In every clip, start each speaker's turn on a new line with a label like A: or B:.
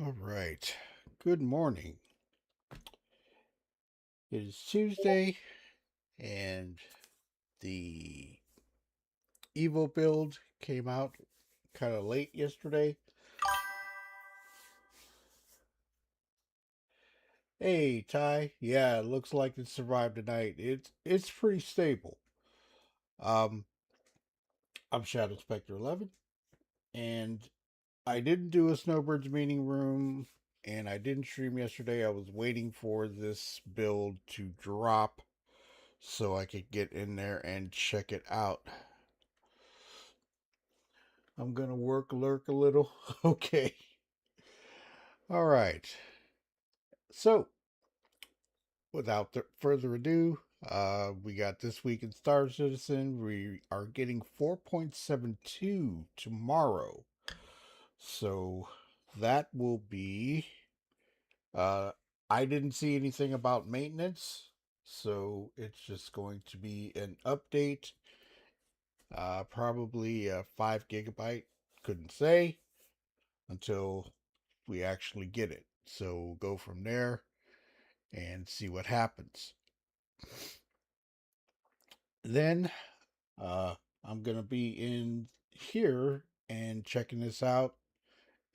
A: All right. Good morning. It is Tuesday, and the EVO build came out kind of late yesterday. Hey, Ty. Yeah, it looks like it survived the night. It's pretty stable. Um, I'm Shadow Spectre 11, and I didn't do a Snowbirds meeting room, and I didn't stream yesterday. I was waiting for this build to drop so I could get in there and check it out. I'm gonna lurk a little. Okay. All right. So, without further ado, we got This Week in Star Citizen. We are getting 4.72 tomorrow. So, that will be. Uh, I didn't see anything about maintenance. So, it's just going to be an update. Probably a 5 gigabyte. Couldn't say until we actually get it. So we'll go from there and see what happens. Then I'm going to be in here and checking this out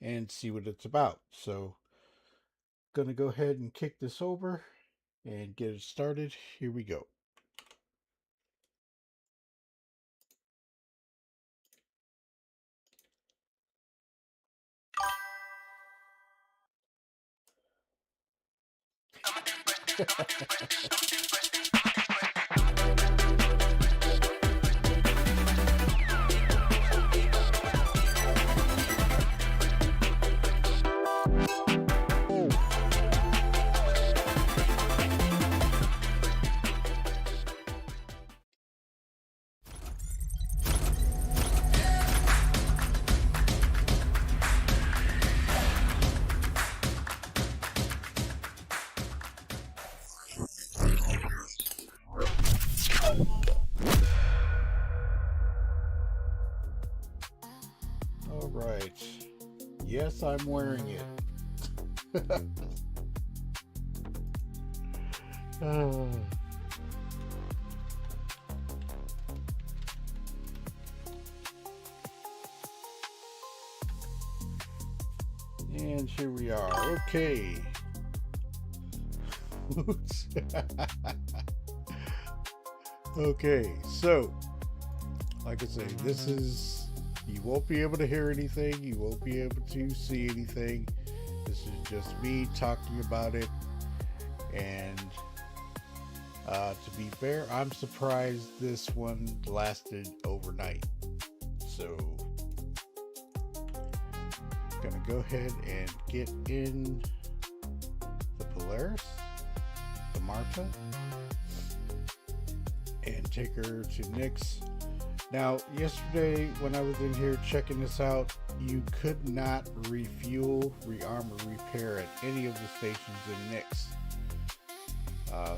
A: and see what it's about. So going to go ahead and kick this over and get it started. Here we go. All right. Yes, I'm wearing it. And here we are. Okay. Okay, so like I say, this is, you won't be able to hear anything, you won't be able to see anything. This is just me talking about it. And to be fair, I'm surprised this one lasted overnight. So gonna go ahead and get in the Polaris, the Marta, and take her to Nick's. Now, yesterday when I was in here checking this out, you could not refuel, rearm, or repair at any of the stations in Nick's.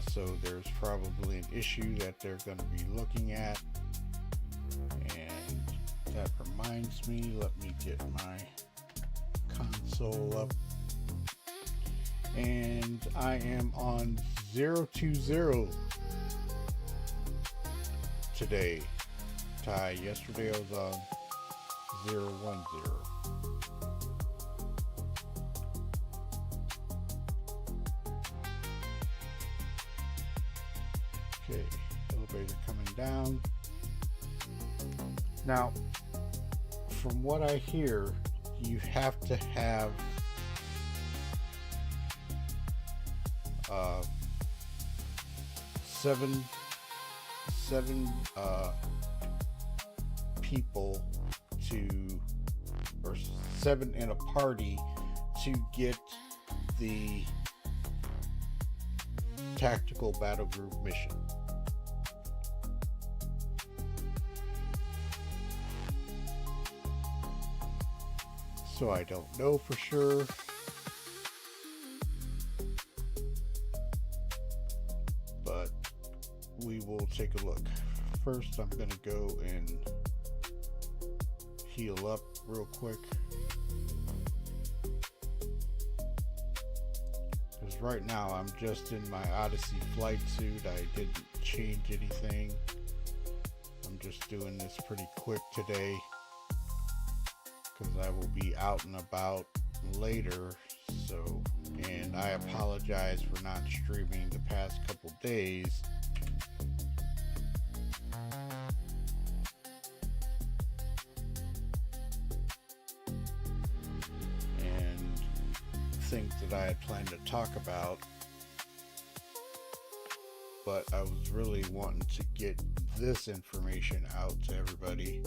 A: So there's probably an issue that they're going to be looking at. And that reminds me, let me get my console up. And I am on 020 today. Ty, yesterday I was on 010. Okay, elevator coming down. Now, from what I hear, you have to have seven people to, or 7 in a party to get the tactical battle group mission. So I don't know for sure. But we will take a look. First, I'm going to go and heal up real quick. right now I'm just in my Odyssey flight suit. I didn't change anything. I'm just doing this pretty quick today because I will be out and about later. So, and I apologize for not streaming the past couple days. Things that I had planned to talk about, but I was really wanting to get this information out to everybody.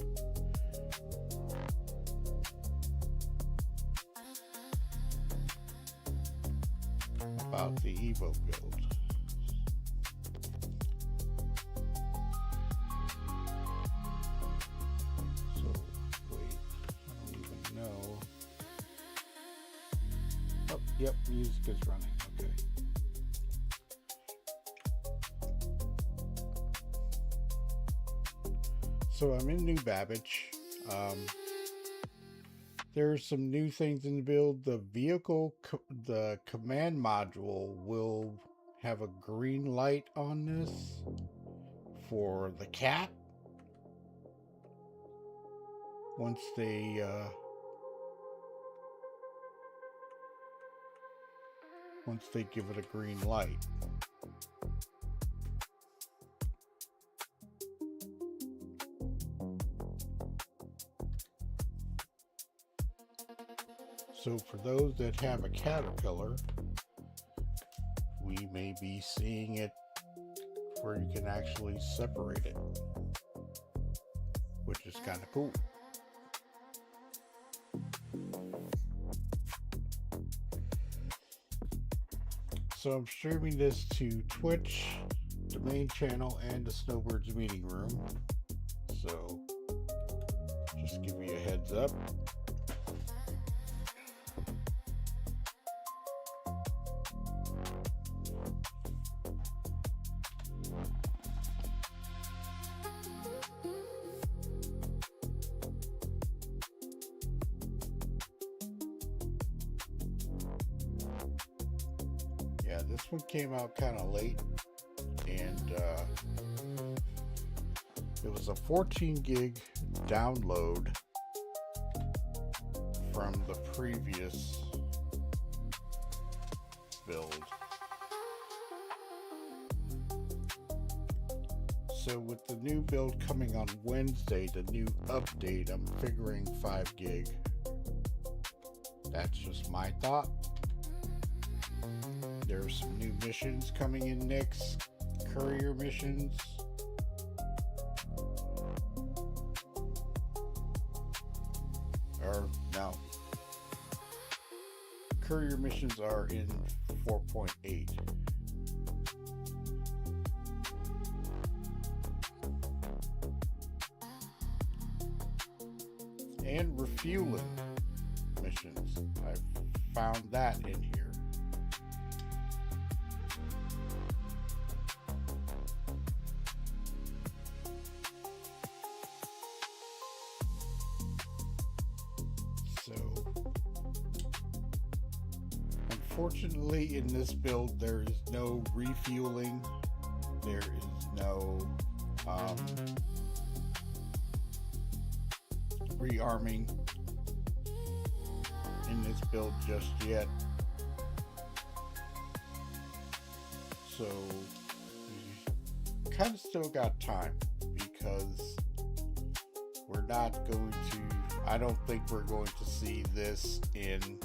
A: About the EVO build. So, wait, I don't even know. Oh, yep, music is running. Okay. So I'm in New Babbage. There's some new things in the build. The vehicle, the command module will have a green light on this for the cat. Once they give it a green light. So for those that have a Caterpillar, we may be seeing it where you can actually separate it, which is kind of cool. So I'm streaming this to Twitch, the main channel, and the Snowbirds meeting room. So just give me a heads up. This one came out kind of late, and it was a 14 gig download from the previous build. So with the new build coming on Wednesday, the new update, I'm figuring 5 gig. That's just my thought. There's some new missions coming in next, courier missions. Or no, courier missions are in 4.8. And refueling missions, I found that in here. Unfortunately, in this build, there is no refueling. There is no rearming in this build just yet. So we kind of still got time, because we're not going to, I don't think we're going to see this in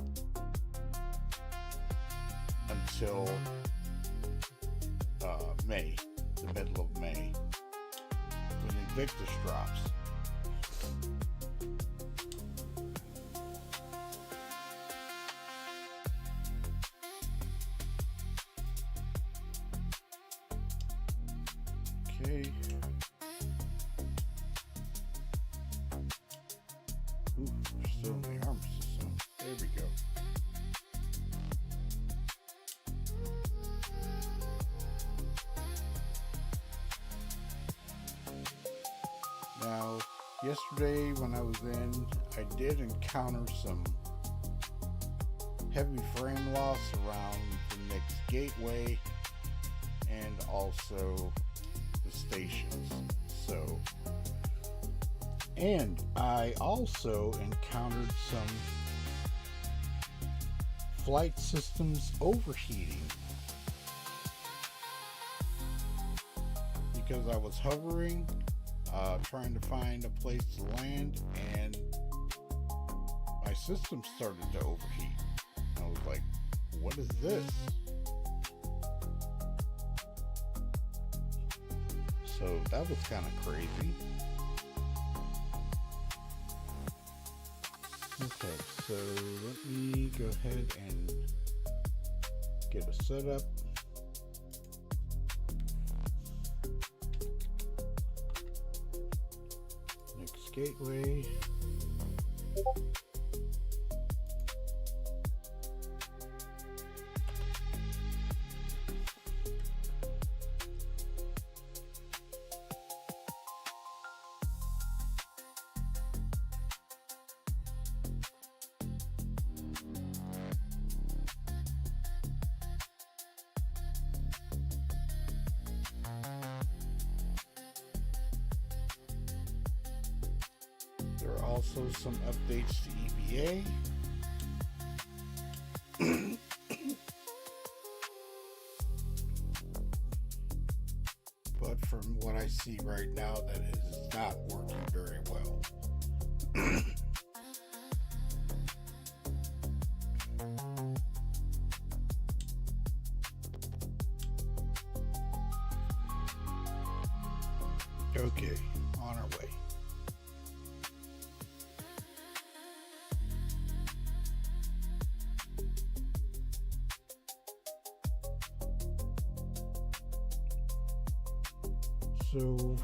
A: until May, the middle of May, when Invictus drops. Okay. Ooh, we're still in the armor system. There we go. Now, yesterday when I was in, I did encounter some heavy frame loss around the next gateway, and also the stations. So, and I also encountered some flight systems overheating because I was hovering, trying to find a place to land, and my system started to overheat. I was like, what is this? So that was kind of crazy. Okay, so let me go ahead and get a setup. Next gateway. There are also some updates to EVA. But from what I see right now, that it is not working very well. Okay, on our way. So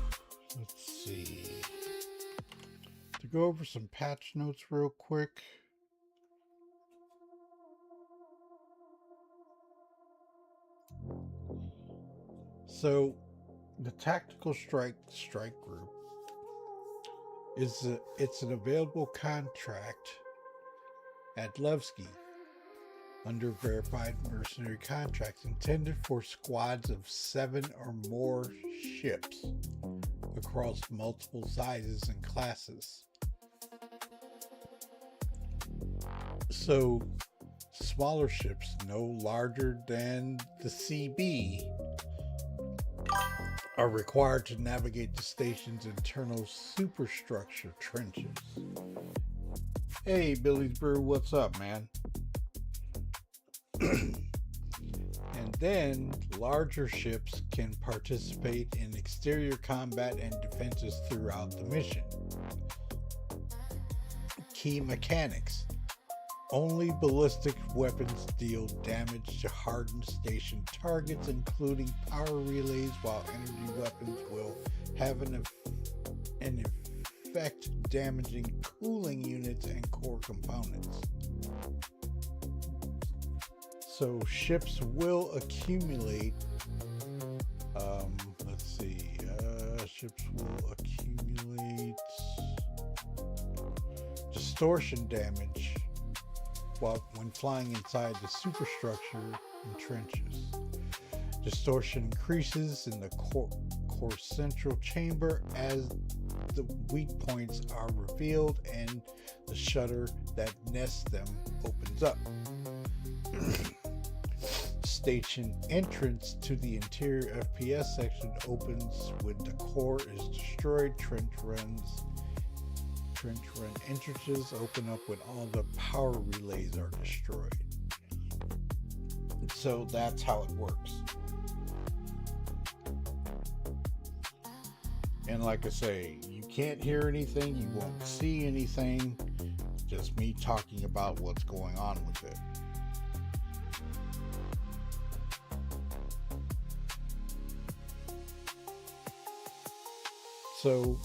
A: let's see, to go over some patch notes real quick. So the Tactical Strike Group it's an available contract at Levski under verified mercenary contracts intended for squads of 7 or more ships across multiple sizes and classes. So smaller ships no larger than the CB are required to navigate the station's internal superstructure trenches. Hey, Billy's Brew, what's up, man? And then larger ships can participate in exterior combat and defenses throughout the mission. Key mechanics: only ballistic weapons deal damage to hardened station targets, including power relays, while energy weapons will have an effect damaging cooling units and core components. So ships will accumulate, ships will accumulate distortion damage when flying inside the superstructure and trenches. Distortion increases in the core central chamber as the weak points are revealed and the shutter that nests them opens up. Station entrance to the interior FPS section opens when the core is destroyed. Trench run entrances open up when all the power relays are destroyed. So that's how it works. And like I say, you can't hear anything, you won't see anything, just me talking about what's going on with it. So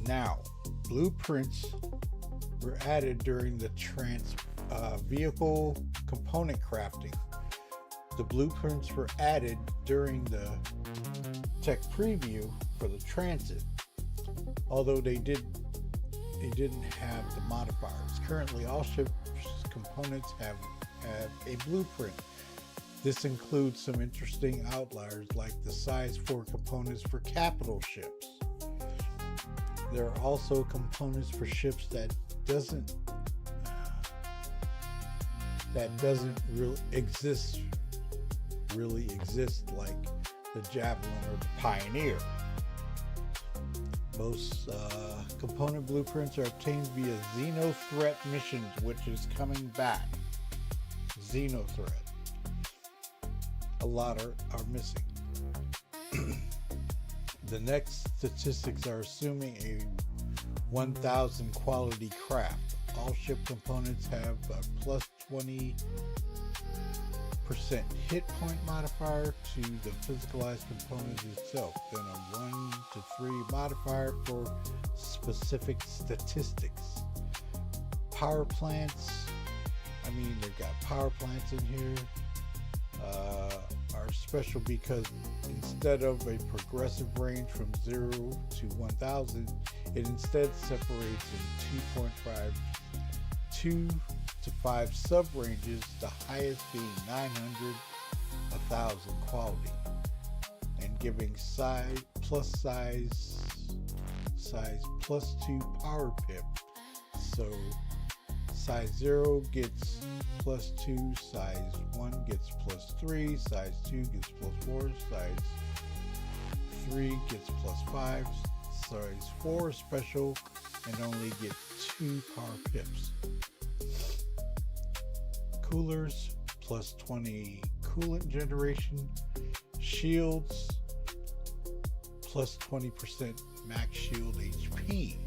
A: now, blueprints were added during the vehicle component crafting. The blueprints were added during the tech preview for the transit, although they didn't have the modifiers. Currently, all ships components have a blueprint This includes some interesting outliers like the size for components for capital ships. There are also components for ships that doesn't really exist, like the Javelin or the Pioneer. Most component blueprints are obtained via Xenothreat missions, which is coming back. Xenothreat. A lot are missing. The next statistics are assuming a 1000 quality craft. All ship components have a plus 20% hit point modifier to the physicalized component itself, then a 1 to 3 modifier for specific statistics. Power plants, they've got power plants in here, are special because instead of a progressive range from 0 to 1000, it instead separates in 2 to 5 sub-ranges, the highest being 900, 1000 quality, and giving size plus 2 power pip. So size 0 gets plus 2, size 1 gets plus 3, size 2 gets plus 4, size 3 gets plus 5, size 4 is special and only get 2 power pips. Coolers, plus 20 coolant generation. Shields, plus 20% max shield HP.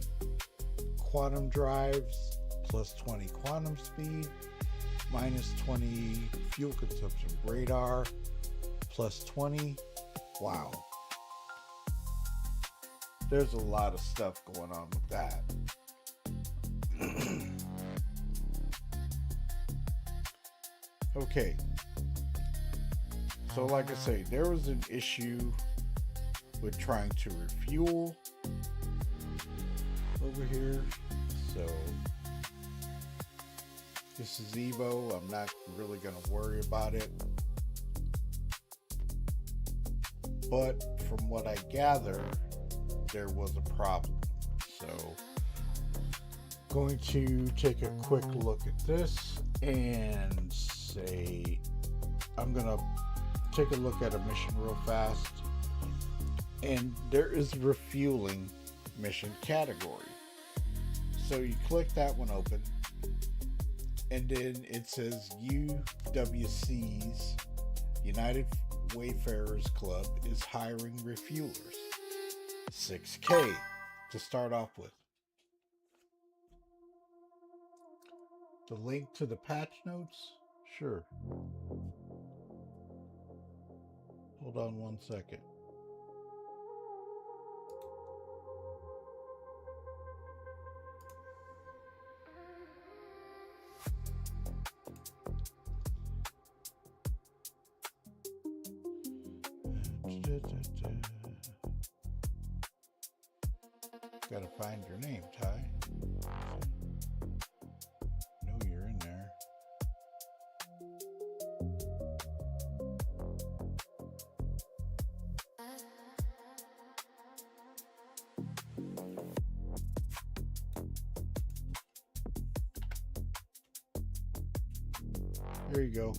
A: Quantum drives, plus 20 quantum speed, minus 20 fuel consumption. Radar, plus 20. Wow. There's a lot of stuff going on with that. Okay, so like I say, there was an issue with trying to refuel over here. So this is EVO. I'm not really going to worry about it, but from what I gather, there was a problem. So going to take a quick look at this and say, I'm gonna take a look at a mission real fast, and there is a refueling mission category. So you click that one open, and then it says UWC's United Wayfarers Club is hiring refuelers. 6K to start off with. The link to the patch notes? Sure. Hold on 1 second. Gotta find your name, Ty. Know you're in there. There you go.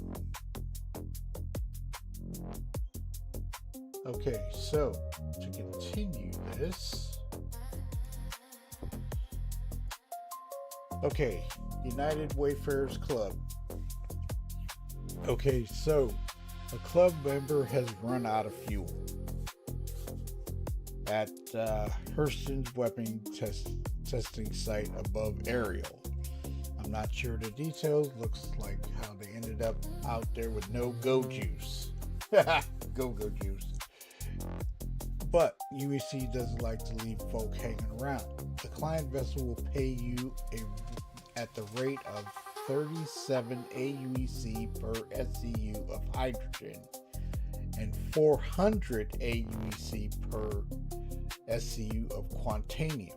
A: Okay, so to continue this, okay, United Wayfarers Club. Okay, so a club member has run out of fuel at Hurston's weapon testing site above Ariel. I'm not sure the details. Looks like how they ended up out there with no go juice. Go juice. But UEC doesn't like to leave folk hanging around. The client vessel will pay you at the rate of 37 AUEC per SCU of hydrogen and 400 AUEC per SCU of quantanium.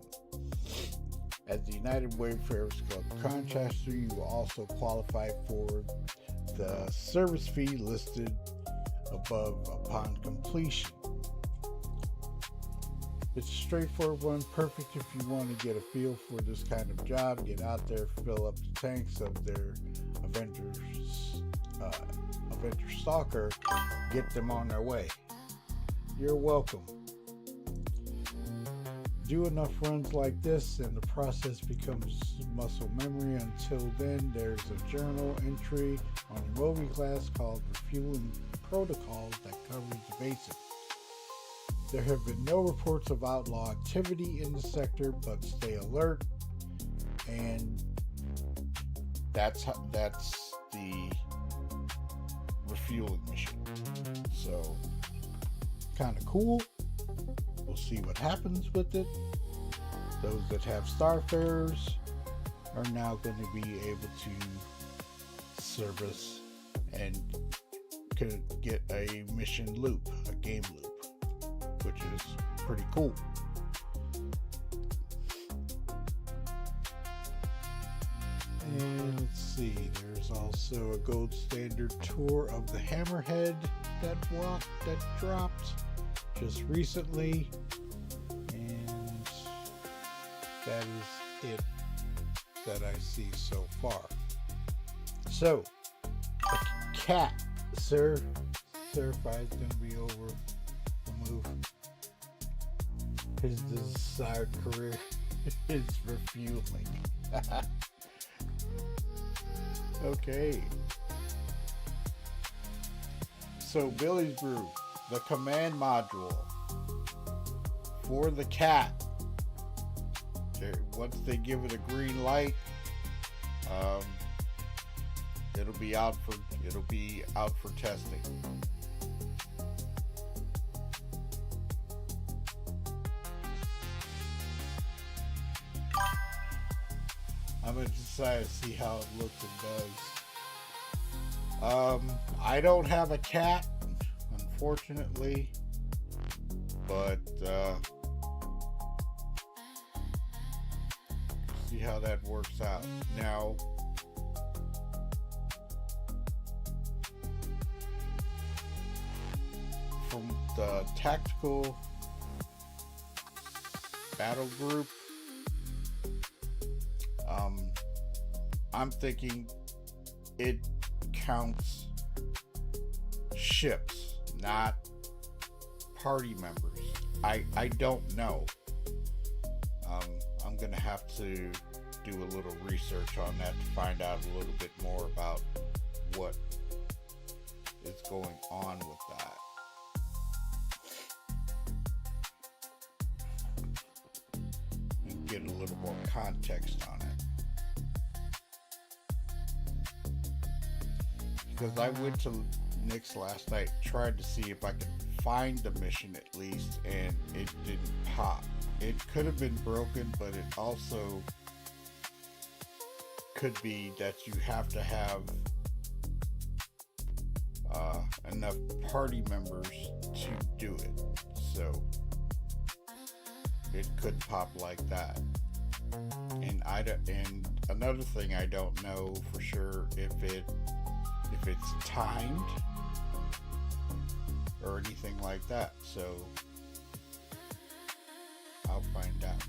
A: As the United Wayfarers Club contractor, you will also qualify for the service fee listed above upon completion. It's a straightforward one, perfect if you want to get a feel for this kind of job. Get out there, fill up the tanks of their Avenger Stalker, get them on their way. You're welcome. Do enough runs like this and the process becomes muscle memory. Until then, there's a journal entry on a movie class called Refueling Protocols that covers the basics. There have been no reports of outlaw activity in the sector, but stay alert. And that's the refueling mission. So kind of cool. We'll see what happens with it. Those that have Starfarers are now going to be able to service and could get a mission loop, a game loop, which is pretty cool. And let's see, there's also a gold standard tour of the Hammerhead that dropped just recently, and that is it that I see so far. So the cat, Certified is going to be over the move. His desired career is refueling. Okay. So Billy's Brew, the command module for the cat. Once they give it a green light, it'll be out for testing. I'm gonna decide to see how it looks and does. I don't have a cat, unfortunately, but see how that works out. Now, from the tactical battle group, I'm thinking it counts ships, not party members. I don't know. I'm gonna have to do a little research on that to find out a little bit more about what is going on with that. And get a little more context on it. Because I went to Nick's last night, tried to see if I could find the mission at least, and it didn't pop. It could have been broken, but it also could be that you have to have enough party members to do it. So it could pop like that. And another thing, I don't know for sure if it's timed or anything like that, so I'll find out.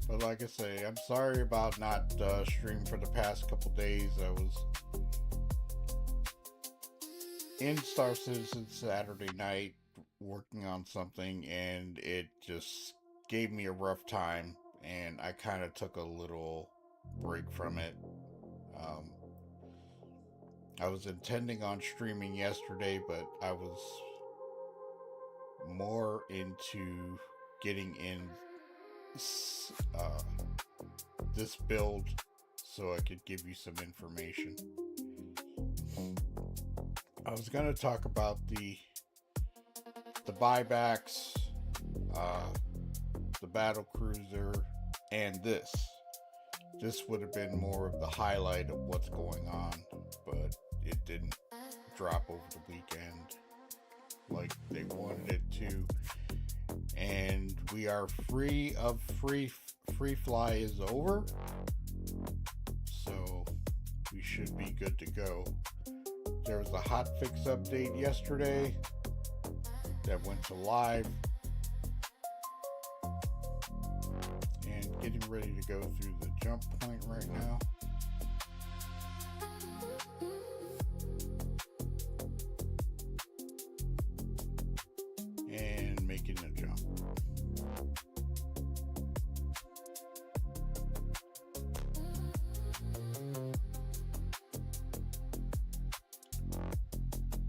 A: But like I say, I'm sorry about not streaming for the past couple days. I was in Star Citizen Saturday night working on something, and it just gave me a rough time, and I kind of took a little break from it. I was intending on streaming yesterday, but I was more into getting in this build so I could give you some information. I was going to talk about the buybacks, the battle cruiser, and this. This would have been more of the highlight of what's going on, but it didn't drop over the weekend like they wanted it to. And we are free fly is over. So we should be good to go. There was a hotfix update yesterday that went to live, and getting ready to go through the jump point right now. And making a jump.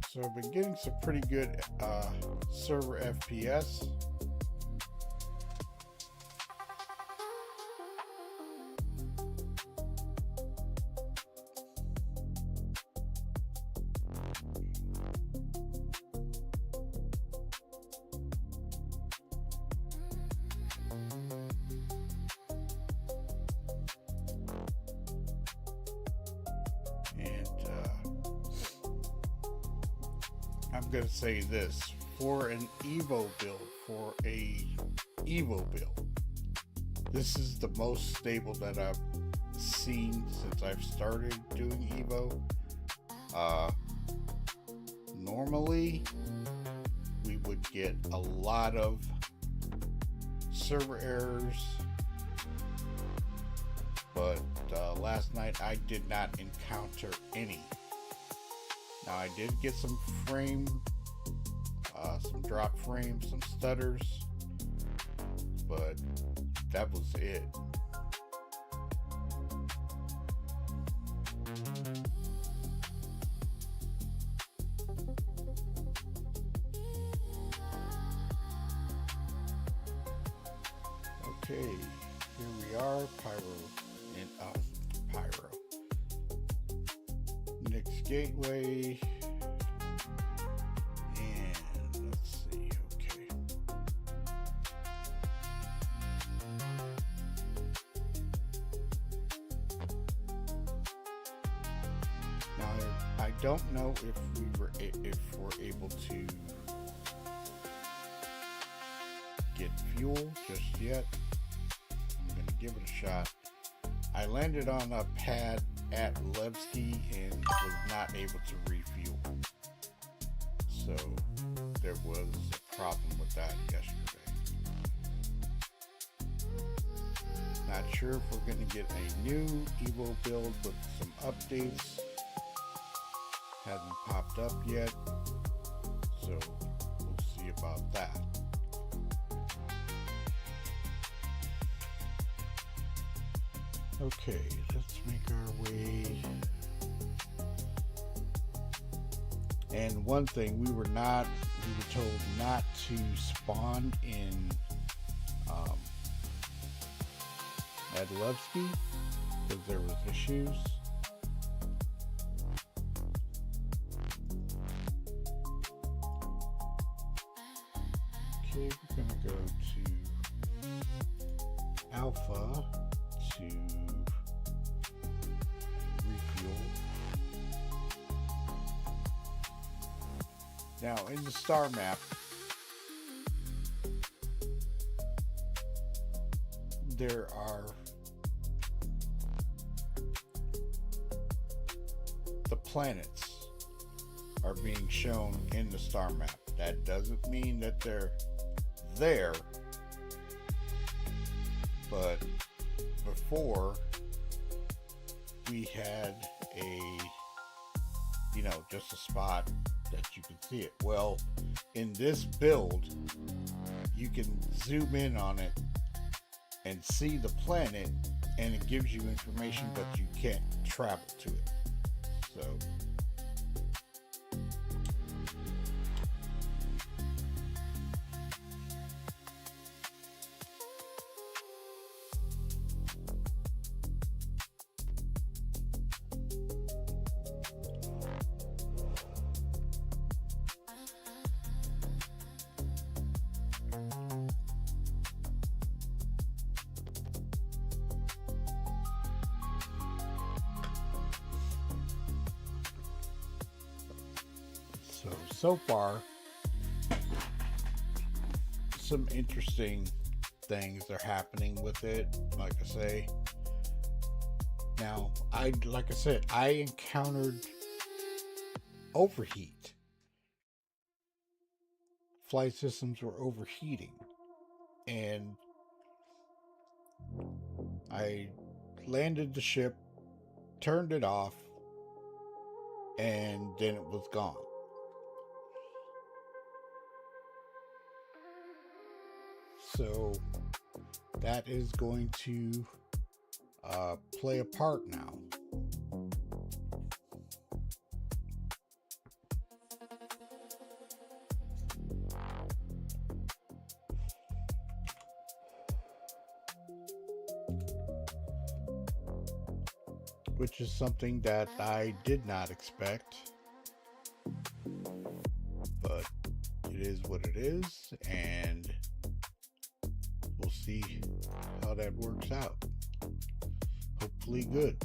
A: So I've been getting some pretty good server FPS. I'm going to say this, for an EVO build, this is the most stable that I've seen since I've started doing EVO. Normally, we would get a lot of server errors, but last night I did not encounter any. Now I did get some drop frames, some stutters, but that was it. Okay, here we are, Pyro. Next gateway. And let's see, okay. Now I don't know if we're able to get fuel just yet. I'm gonna give it a shot. I landed on a pad at Levski and was not able to refuel. So there was a problem with that yesterday. Not sure if we're going to get a new EVO build with some updates. Hasn't popped up yet. So we'll see about that. Okay, let's make our way. And one thing, we were told not to spawn in at Levski because there was issues. Okay, we're gonna go to Alpha to refuel. Now in the star map, there are the planets are being shown in the star map. That doesn't mean that they're there, but before we had just a spot that you can see it. Well, in this build, you can zoom in on it and see the planet, and it gives you information, but you can't travel to it. So so far, some interesting things are happening with it. Like I say, Now, like I said, I encountered overheat. Flight systems were overheating, and I landed the ship, turned it off, and then it was gone. So that is going to play a part now. Which is something that I did not expect, but it is what it is, and we'll see how that works out. Hopefully good.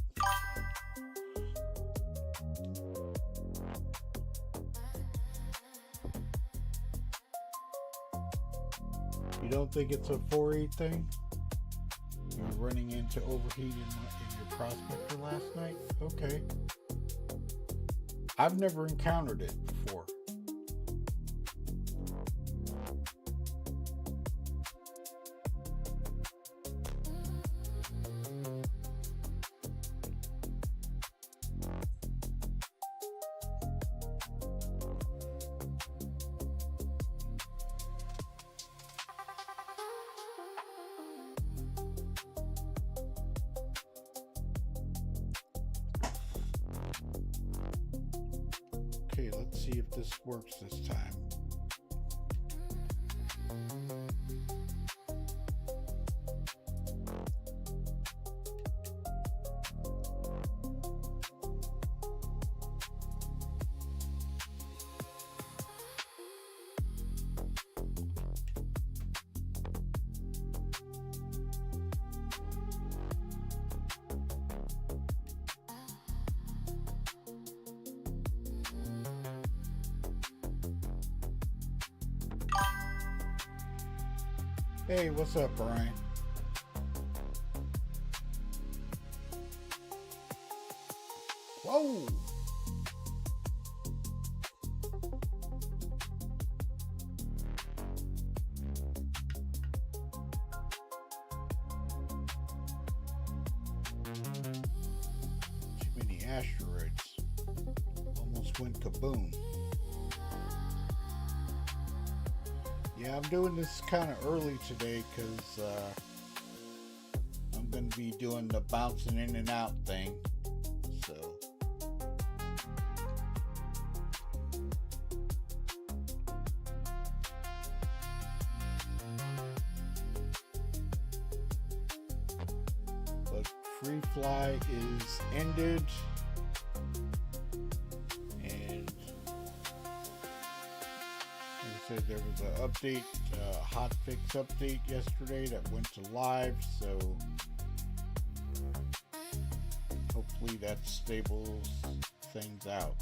A: You don't think it's a 4.8 thing? You're running into overheat in your prospector last night? Okay. I've never encountered it before. Okay, let's see if this works this time. Hey, what's up, Brian? Whoa! Too many asteroids. Almost went kaboom. Yeah, I'm doing this kind of early today because I'm going to be doing the bouncing in and out thing. So, but free fly is ended. There was an update, hotfix update yesterday that went to live, so hopefully that stables things out.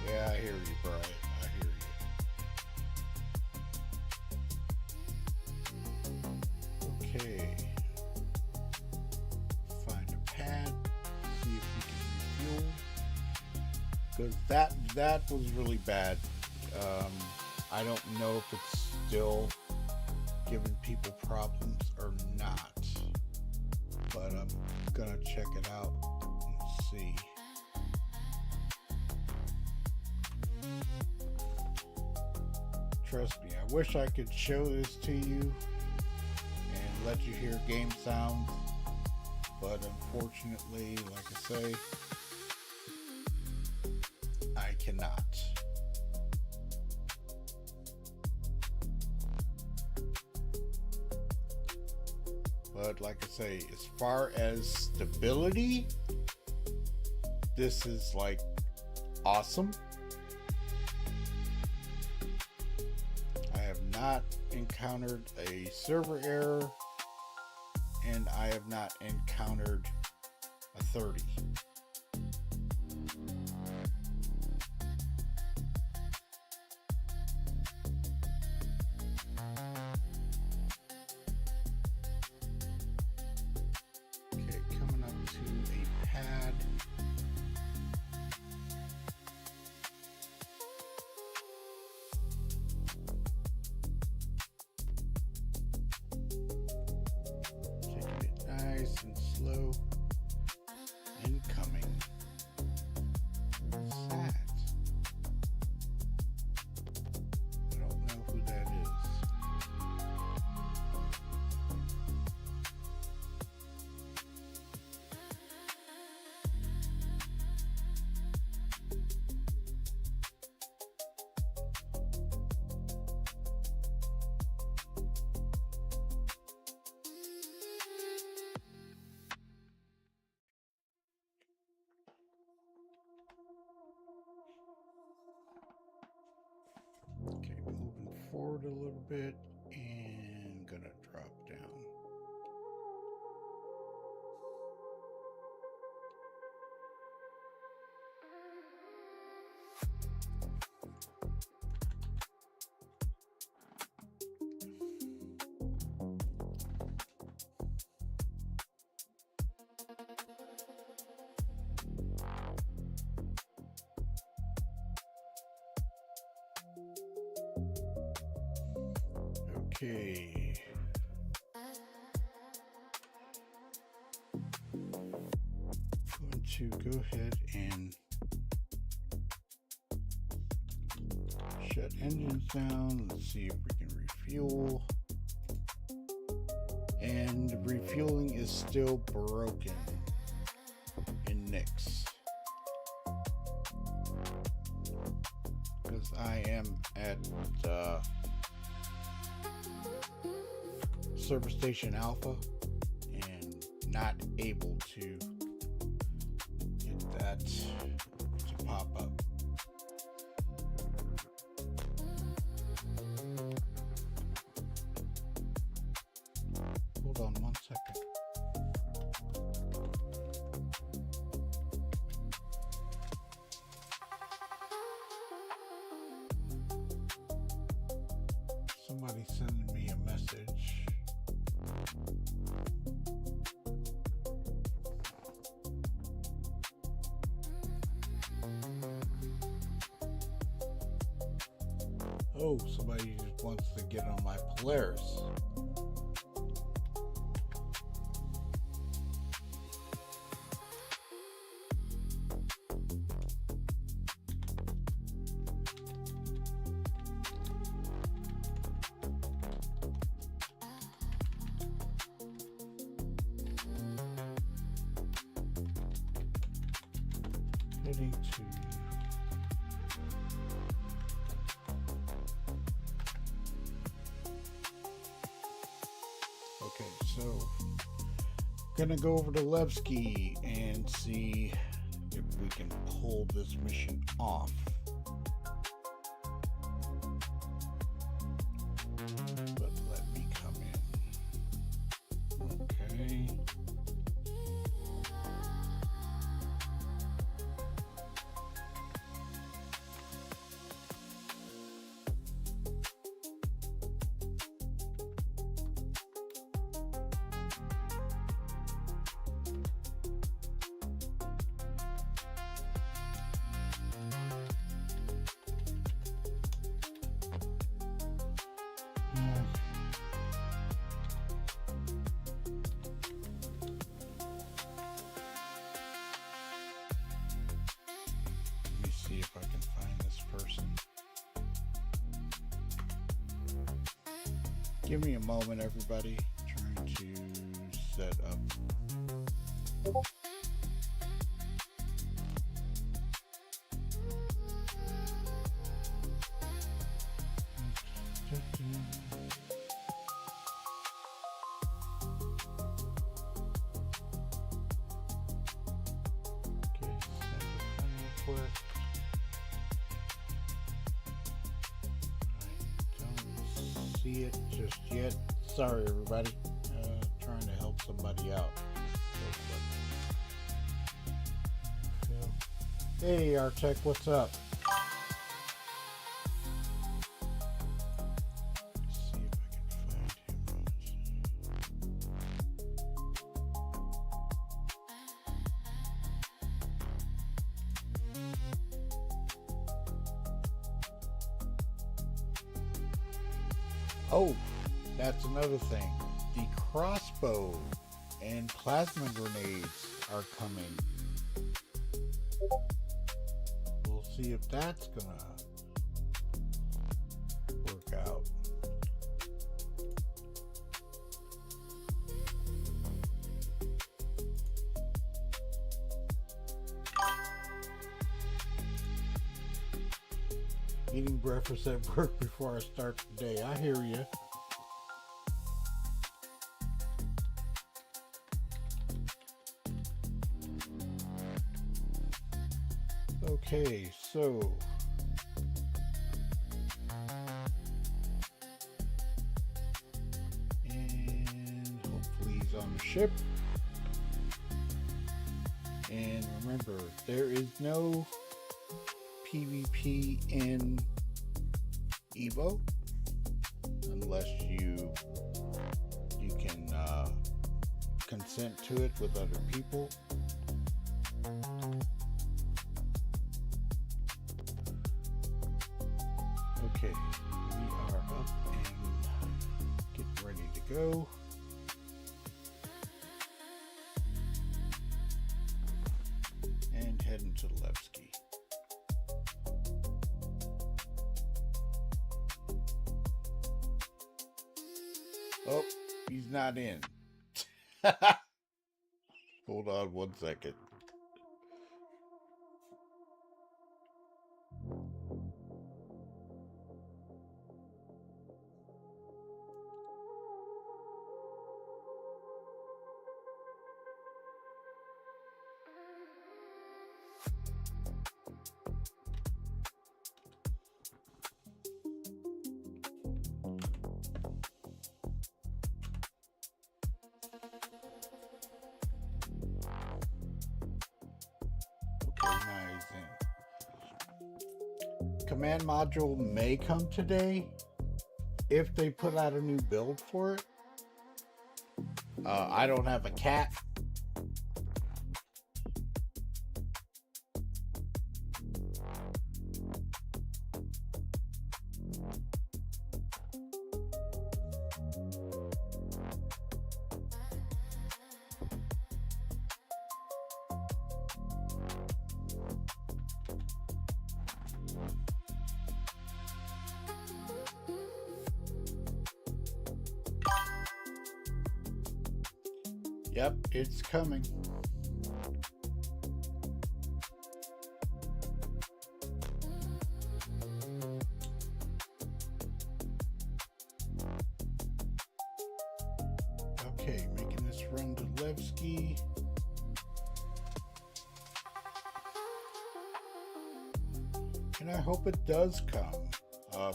A: Yeah, I hear you, Brian. I hear you. Okay. Find a pad. See if we can refuel. Because that was really bad. I don't know if it's still giving people problems or not. But I'm gonna check it out and see. Trust me, I wish I could show this to you and let you hear game sounds, but unfortunately, like I say, I cannot. But like I say, as far as stability, this is like awesome. I have not encountered a server error and I have not encountered a 30. Okay, coming up to a pad. Nice and slow. Incoming. Sad. I don't know who that is. Okay, moving forward a little bit and gonna drop down. Okay. Going to go ahead and shut engines down. Let's see if we can refuel. And the refueling is still broken in NICS. Because I am at Server Station Alpha and not able to get that to pop up. Hold on 1 second. Somebody sending me a message. Oh, somebody just wants to get on my Polaris. Heading to okay, so gonna go over to Levski and see if we can pull this mission off. But let me come in. Okay. See if I can find this person. Give me a moment, everybody. Trying to set up. Okay, send a friend request. See it just yet. Sorry, everybody. Trying to help somebody out. Hey, Artec, what's up? Let's see if I can find him. Oh, that's another thing. The crossbow and plasma grenades are coming. We'll see if that's gonna work out. Eating breakfast at work before I start the day. I hear you. Okay, so and hopefully he's on the ship. And remember, there is no PvP in EVO unless you can consent to it with other people. Okay, we are up and getting ready to go. And heading to Levski. Oh, he's not in. Hold on 1 second. Command module may come today if they put out a new build for it. I don't have a cat. Yep, it's coming. Okay, making this run to Levski. And I hope it does come.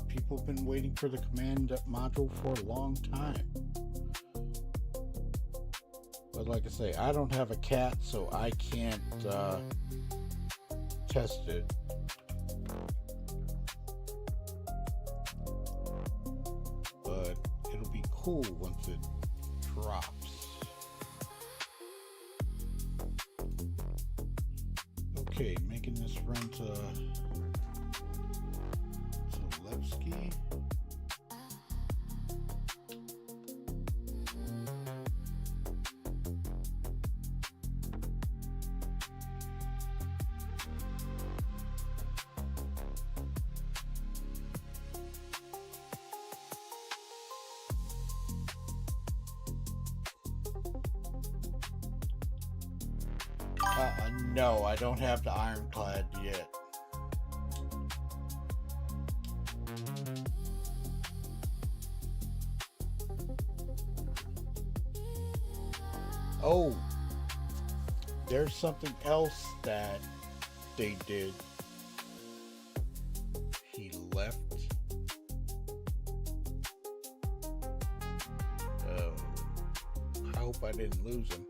A: People have been waiting for the command module for a long time. But like I say, I don't have a cat, so I can't test it. But it'll be cool once it drops. Okay, making this run to Levski. No, I don't have the ironclad yet. Oh, there's something else that they did. He left. How hope I didn't lose him.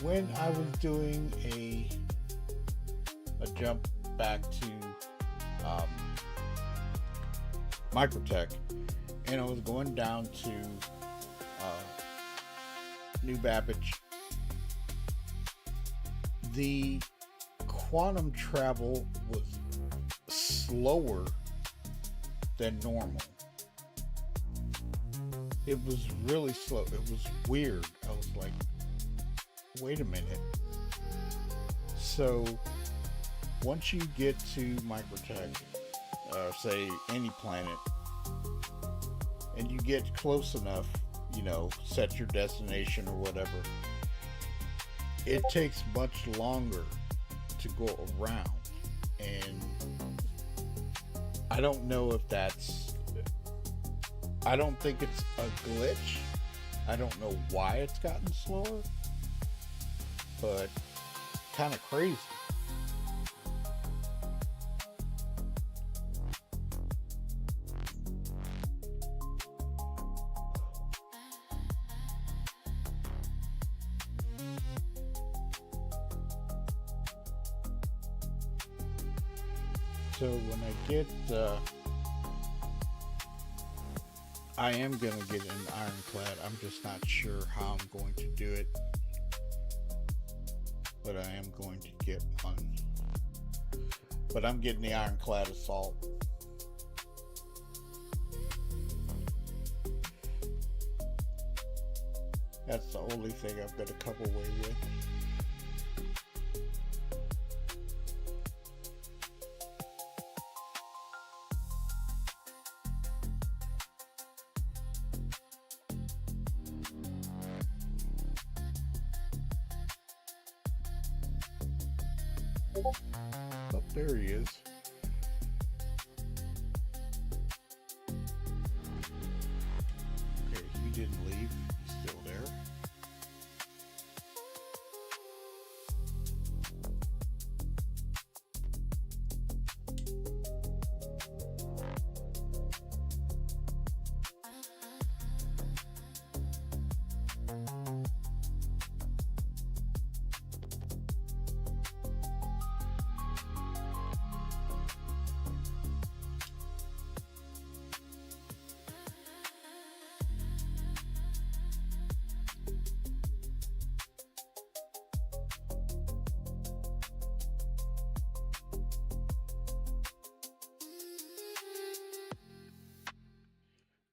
A: When I was doing a jump back to Microtech, and I was going down to New Babbage, the quantum travel was slower than normal. It was really slow. It was weird. I was like, wait a minute. So once you get to Microtech, say any planet, and you get close enough, you know, set your destination or whatever, it takes much longer to go around. And I don't know if that's, I don't think it's a glitch. I don't know why it's gotten slower, but kind of crazy. So when I get, I am going to get an ironclad. I'm just not sure how I'm going to do it, but I am going to get one. But I'm getting the ironclad assault. That's the only thing I've got to come away with. Oh, there he is. Okay, he didn't leave. He's still there.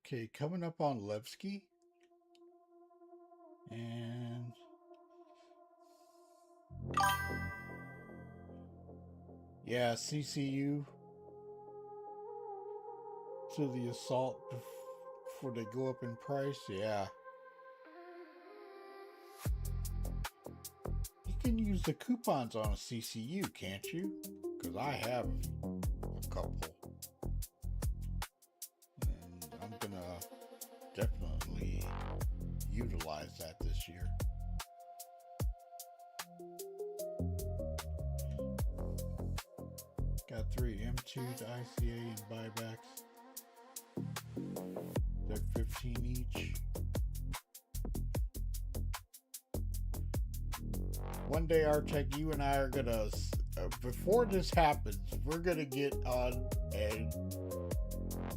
A: Okay, coming up on Levski. And yeah, CCU to the assault before they go up in price. Yeah. You can use the coupons on a CCU, can't you? Because I have a couple. I'm gonna definitely utilize that this year. Got 3 M2s, ICA, and buybacks. They're 15 each. One day, Artec, you and I are gonna, before this happens, we're gonna get on and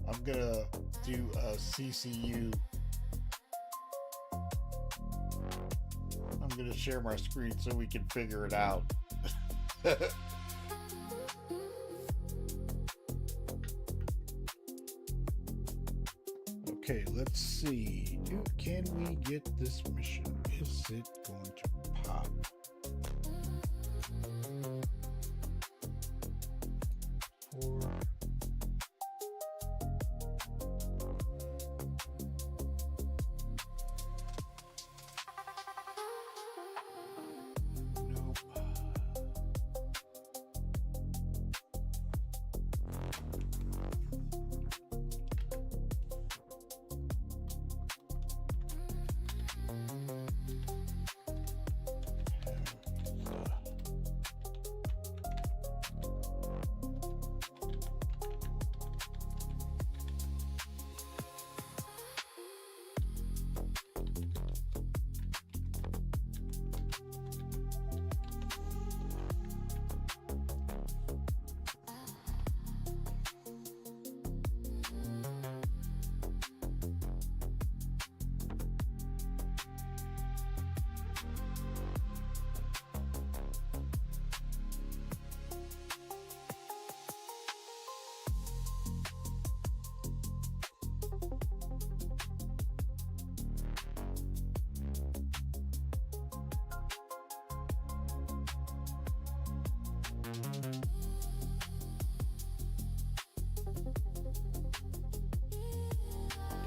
A: I'm gonna do a CCU. I'm gonna share my screen so we can figure it out. Okay, let's see. Can we get this mission? Is it going to pop?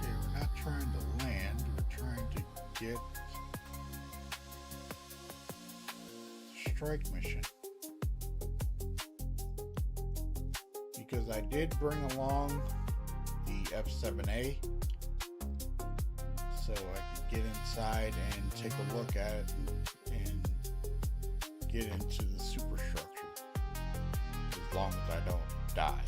A: we're not trying to land, we're trying to get strike mission. Because I did bring along the F7A so I could get inside and take a look at it and get into the superstructure as long as I don't die.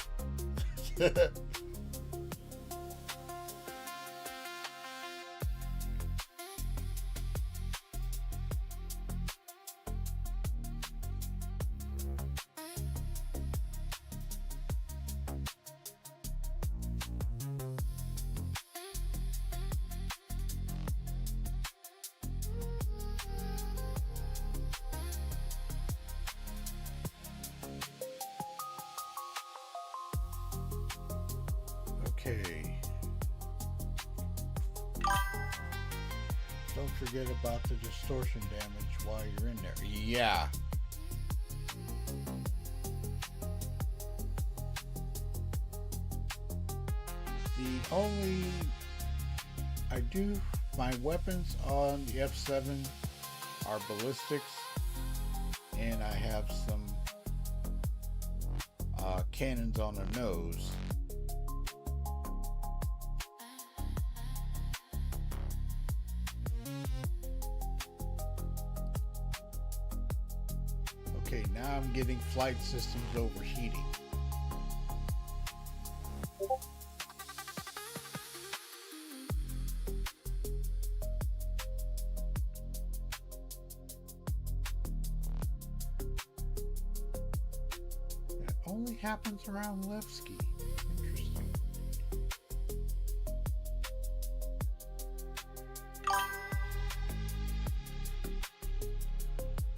A: Okay. Don't forget about the distortion damage while you're in there. Yeah. The only my weapons on the F7 are ballistics, and I have some cannons on the nose. Okay, now I'm getting flight systems overheating. That only happens around Levski. Interesting.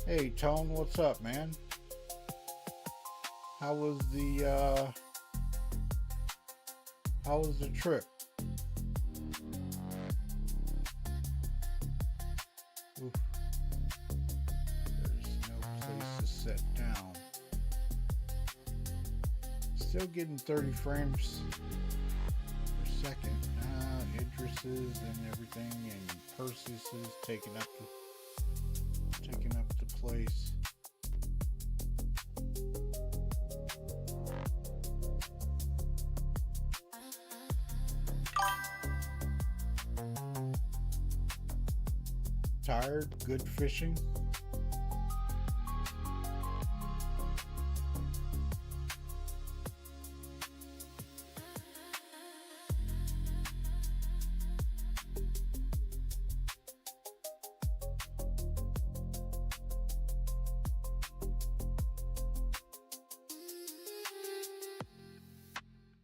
A: Hey Tone, what's up, man? How was the trip? Oof. There's no place to set down. Still getting 30 frames per second. Idris's and everything, and Perseus is taking up the place. Tired, good fishing.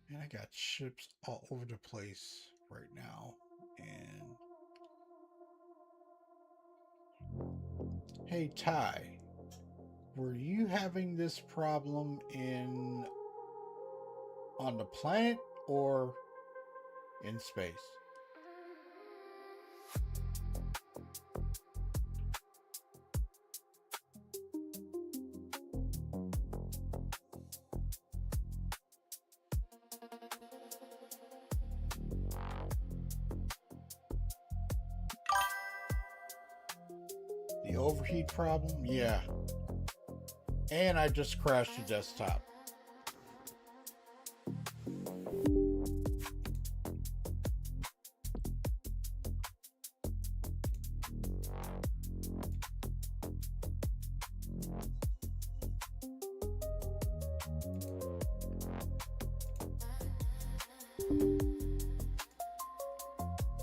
A: And I got ships all over the place right now. And hey Ty, were you having this problem on the planet or in space? The overheat problem? Yeah. And I just crashed the desktop.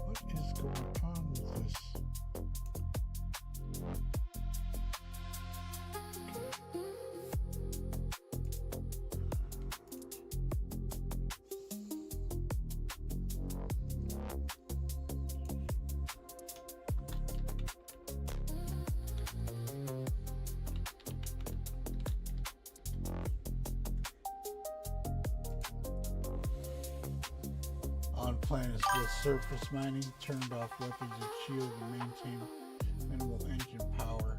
A: What is going on with this? On planets with surface mining, turned off weapons and shield to maintain minimal engine power.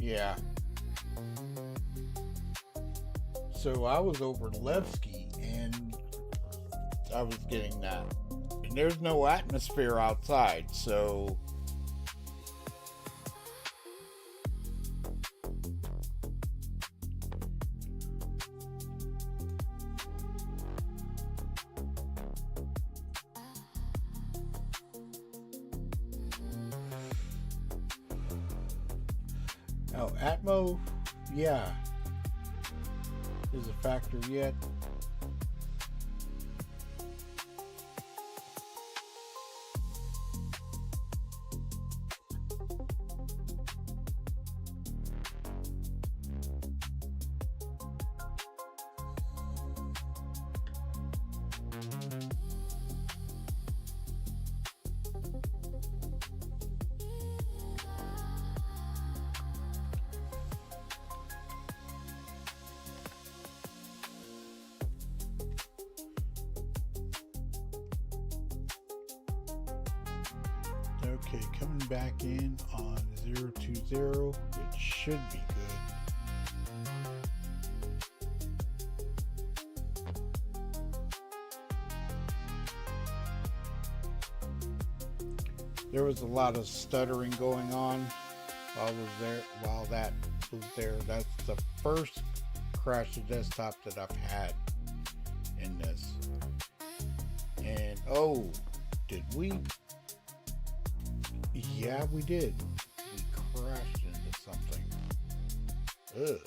A: Yeah. So I was over Levski and I was getting that. And there's no atmosphere outside, so oh, Atmo, yeah, is a factor yet. Okay, coming back in on 020, it should be good. There was a lot of stuttering going on while that was there. That's the first crash of desktop that I've had in this. And oh, did we? Yeah, we did. We crashed into something. Ugh.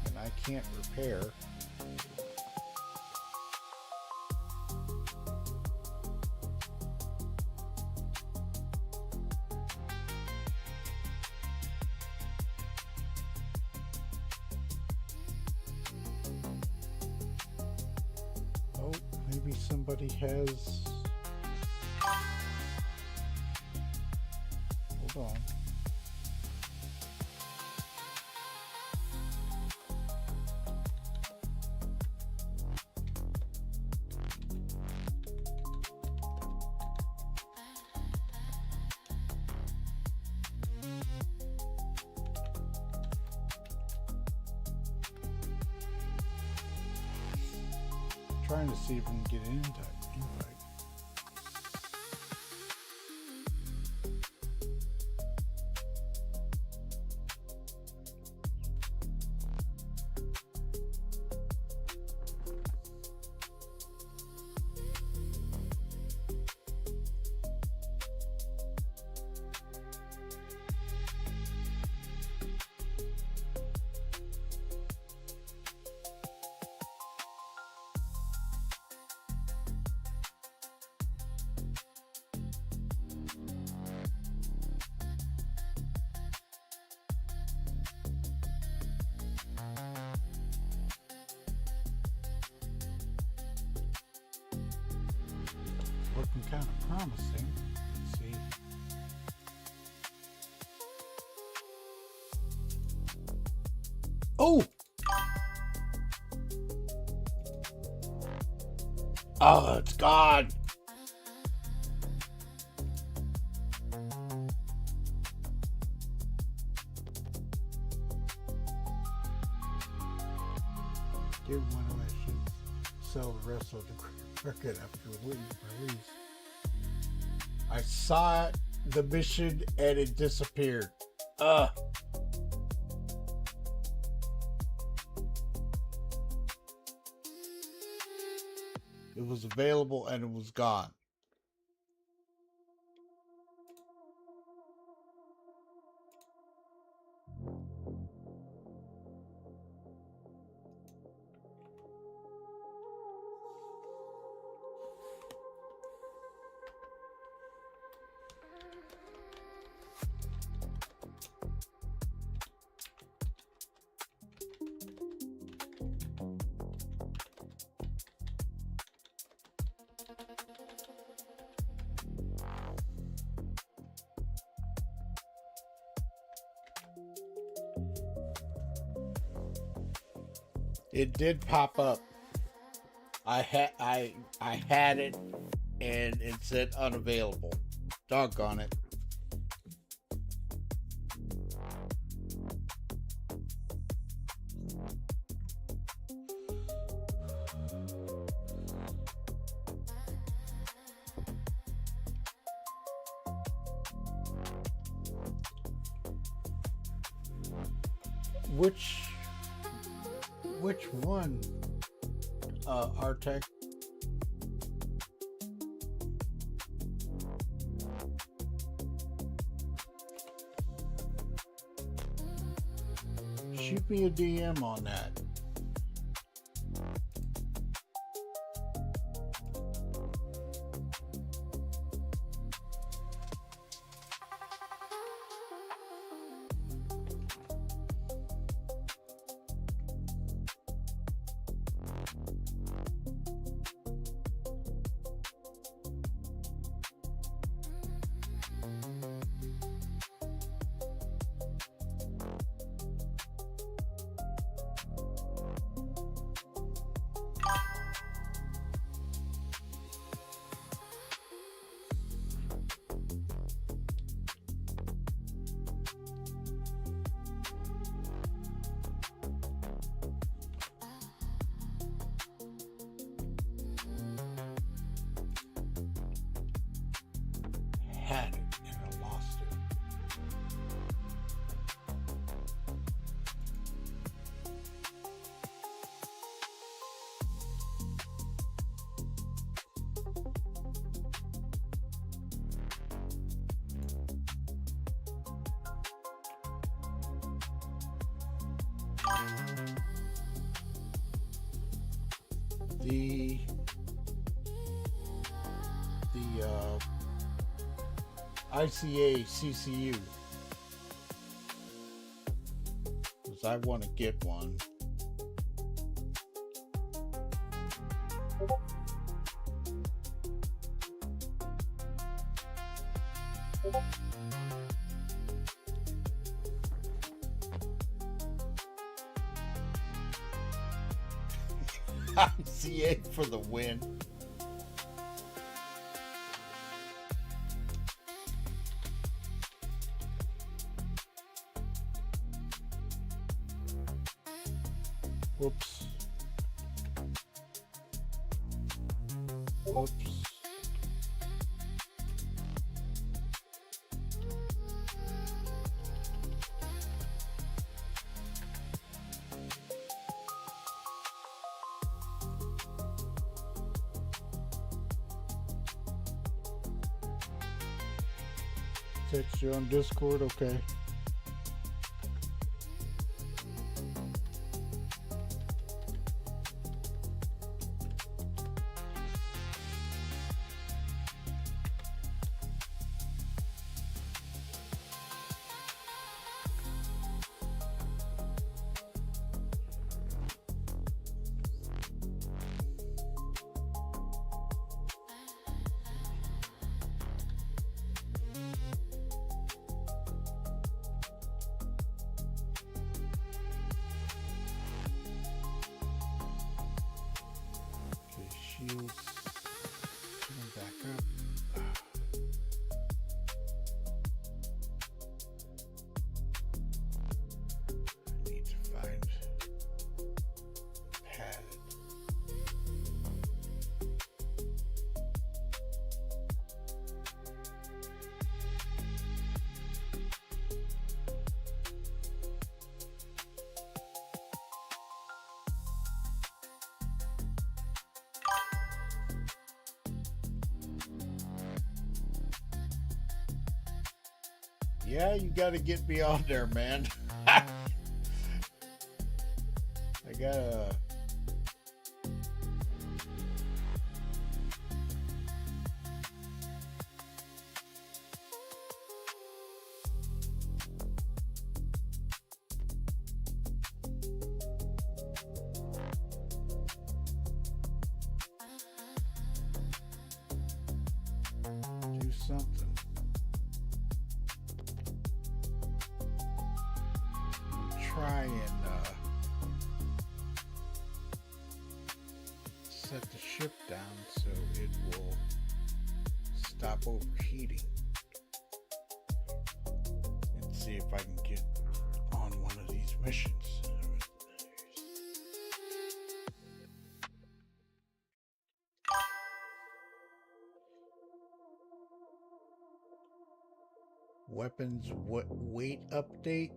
A: And I can't repair. Oh, maybe somebody has... Hold on. Trying to see if we can get an invite. Looking kind of promising. Let's see. Oh! Oh, it's gone. Give one away. Sell the rest of the market after release. I saw the mission and it disappeared. It was available and it was gone. It did pop up. I had it and it said unavailable. Doggone it. Which one, Artec? Shoot me a DM on that. Had it and I lost it. The ICA CCU, because I want to get one. ICA for the win. Whoops. Whoops. Text you on Discord, okay. Shields coming back up. I need to find padded. Yeah, you got to get me on there, man. I gotta. Do something. Try and set the ship down so it will stop overheating, and see if I can get on one of these missions. Weapons weight update.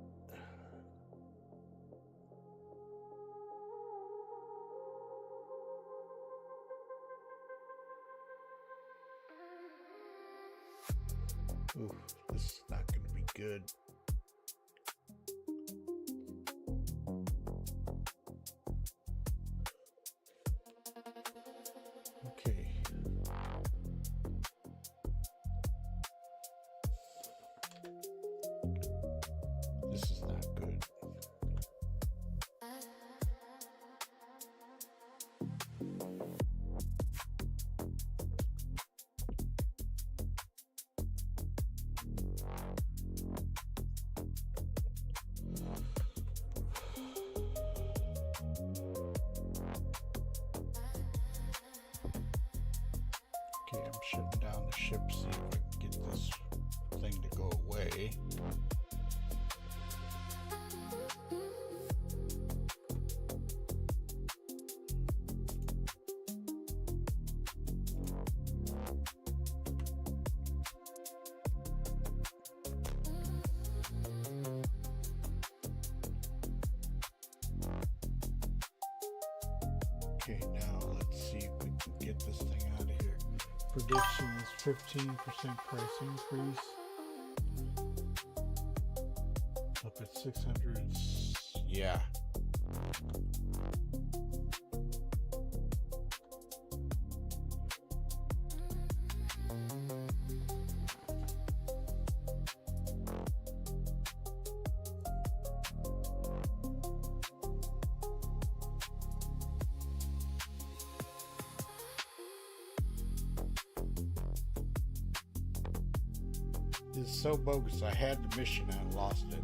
A: Ooh, this is not going to be good. Okay. This is not good. Okay, I'm shutting down the ship, see if I can get this thing to go away. Okay, now let's see if we can get this thing out of here. Prediction is 15% price increase. Up at 600. Yeah. This is so bogus. I had the mission and lost it.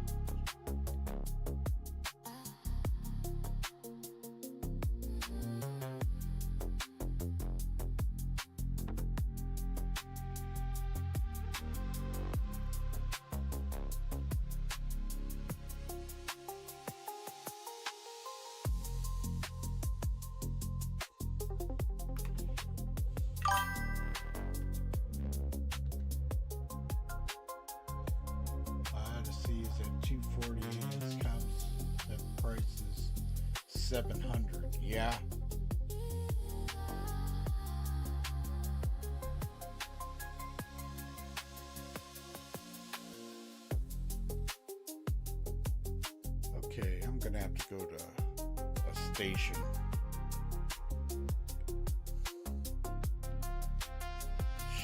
A: Is at 240 and this comes at price is 700. Yeah. Okay, I'm gonna have to go to a station.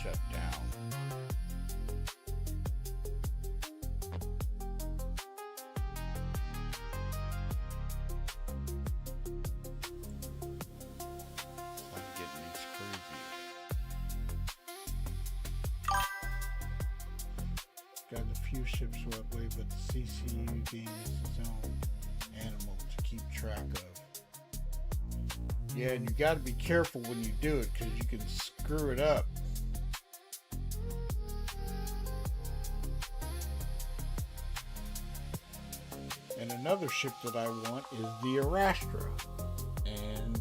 A: Shut down. Got a few ships swept away, but the CCU being its own animal to keep track of. Yeah, and you got to be careful when you do it because you can screw it up. And another ship that I want is the Arastra. And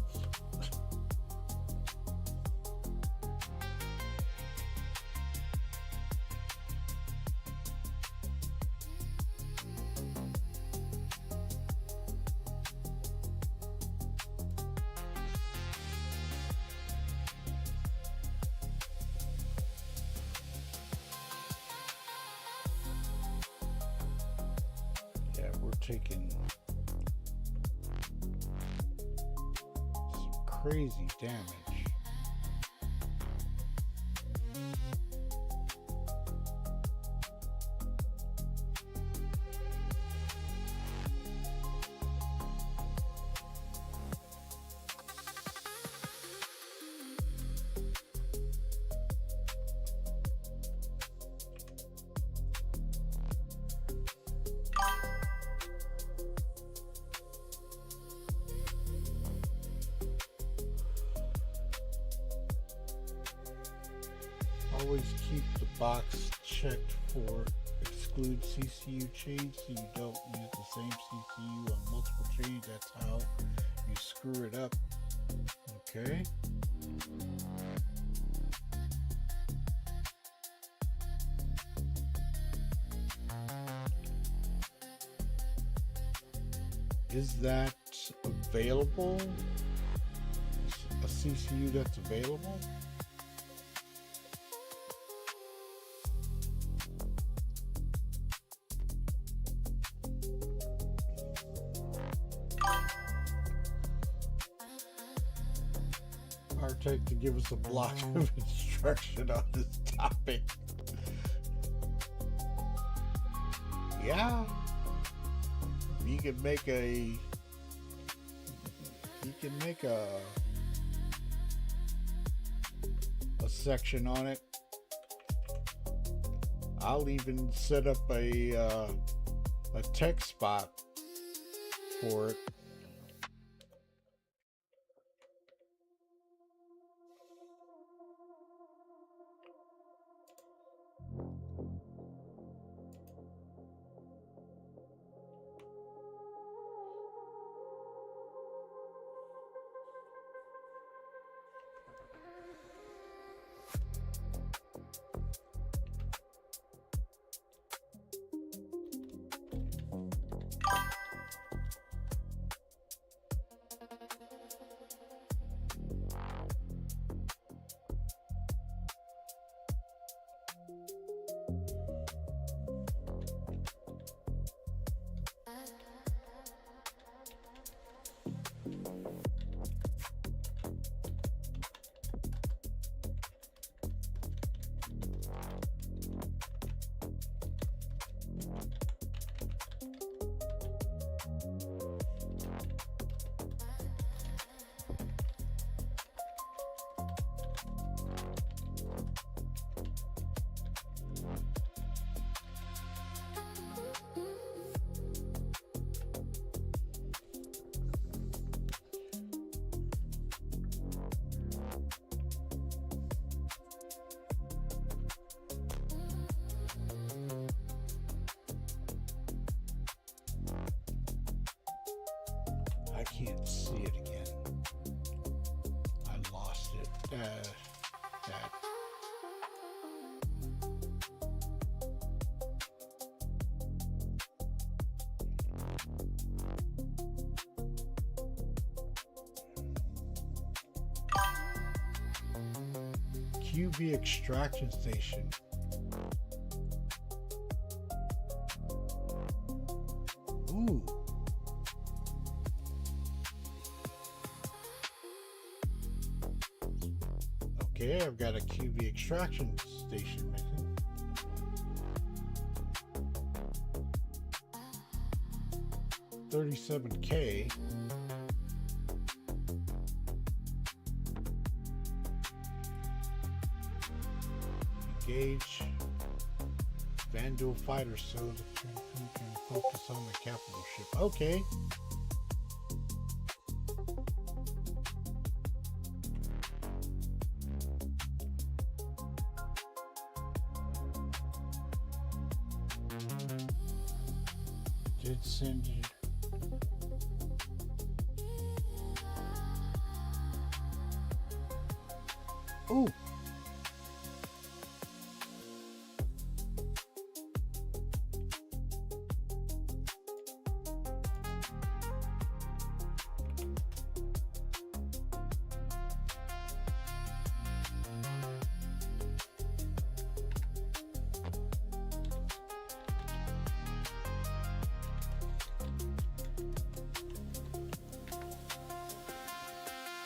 A: we're taking some crazy damage. Always keep the box checked for exclude CCU change so you don't use the same CCU on multiple chains. That's how you screw it up. Okay. Is that available? A CCU that's available? Architect to give us a block of instruction on this topic. Yeah, you can make a section on it. I'll even set up a text spot for it. I can't see it again. I lost it. That. QV extraction station. Ooh. Okay, I've got a QV extraction station missing. $37K. Engage Vandal fighter so that you can focus on the capital ship. Okay. Did send you. Ooh.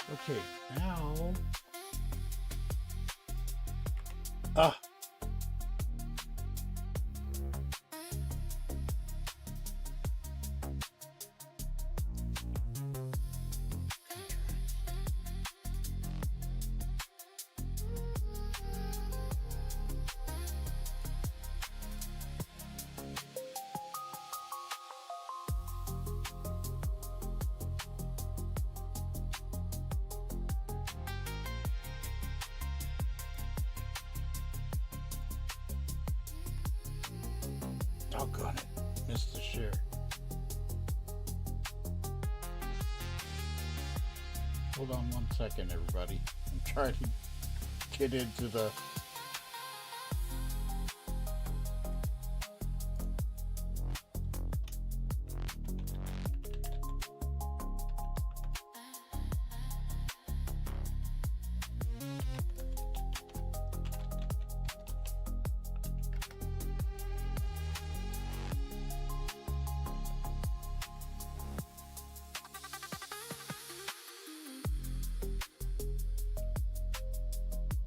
A: Okay, now. Ah. Doggone it. Missed the share. Hold on 1 second, everybody. I'm trying to get into the...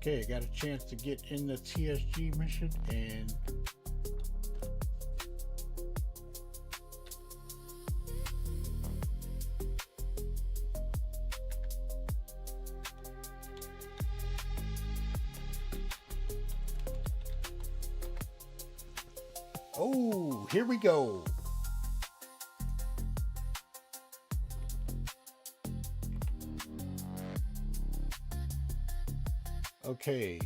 A: Okay, I got a chance to get in the TSG mission, and oh, here we go. Okay.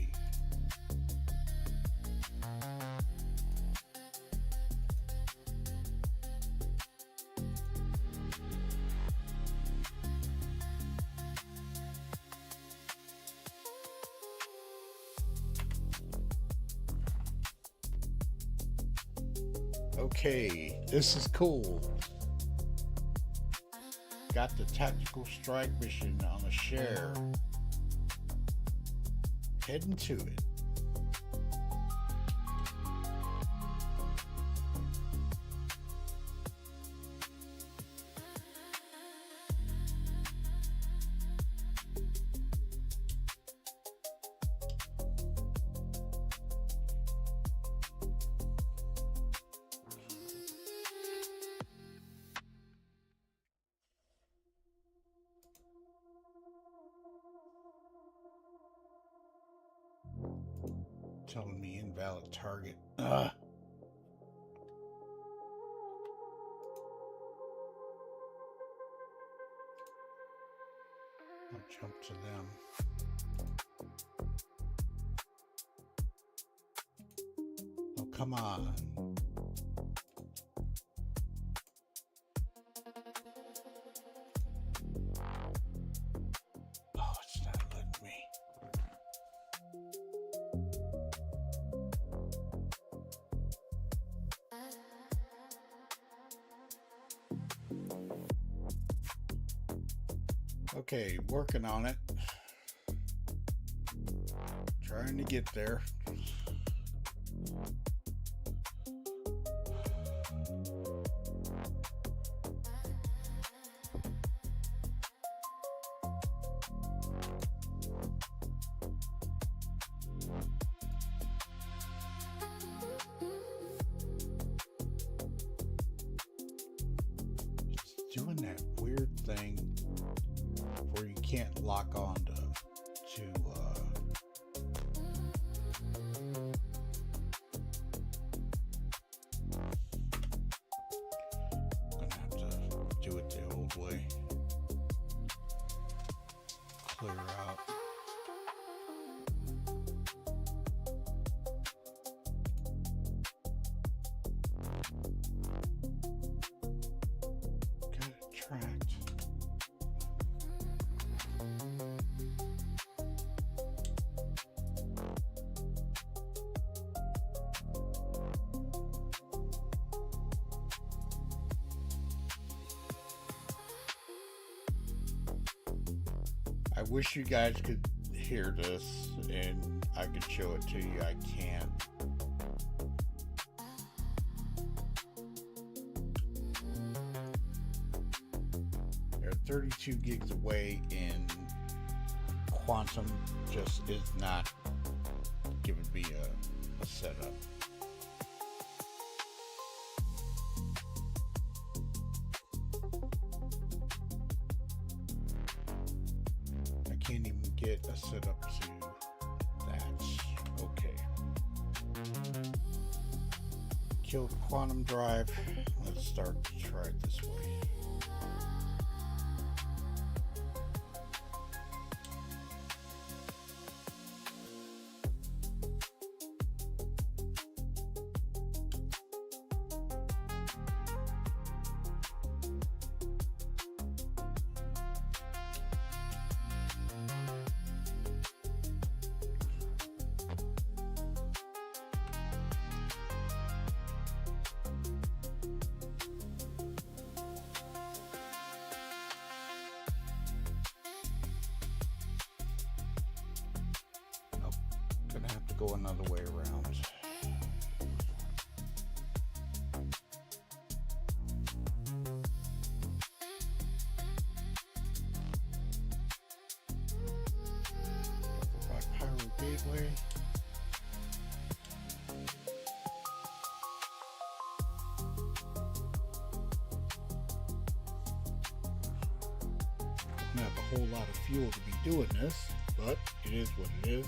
A: Okay, this is cool. Got the tactical strike mission on a share. Heading to it. Telling me invalid target. I'll jump to them. Oh, come on. Oh, it's not letting me. Okay, working on it. Trying to get there. It's doing that weird thing where you can't lock on to I'm gonna have to do it the old way. Clear out. Got it tracked. I wish you guys could hear this and I could show it to you. I can't. They're 32 gigs away, and Quantum just is not giving me a setup. Can't even get a setup to that. Okay. Killed quantum drive. Let's start to try it this way. Go another way around. By Pyro gateway. Don't have a whole lot of fuel to be doing this, but it is what it is.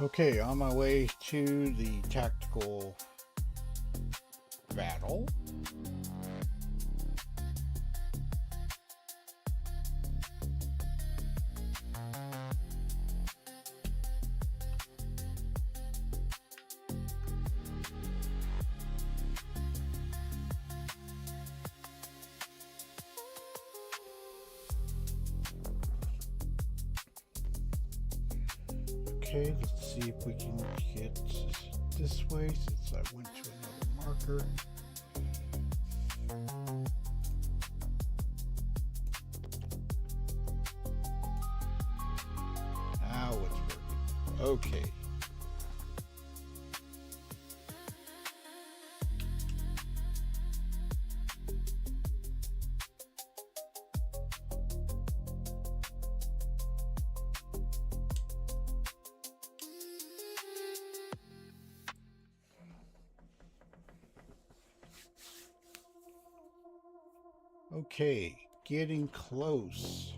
A: Okay, on my way to the tactical battle. Okay, let's see if we can get this way since I went to another marker. Now it's working. Okay. Okay, getting close.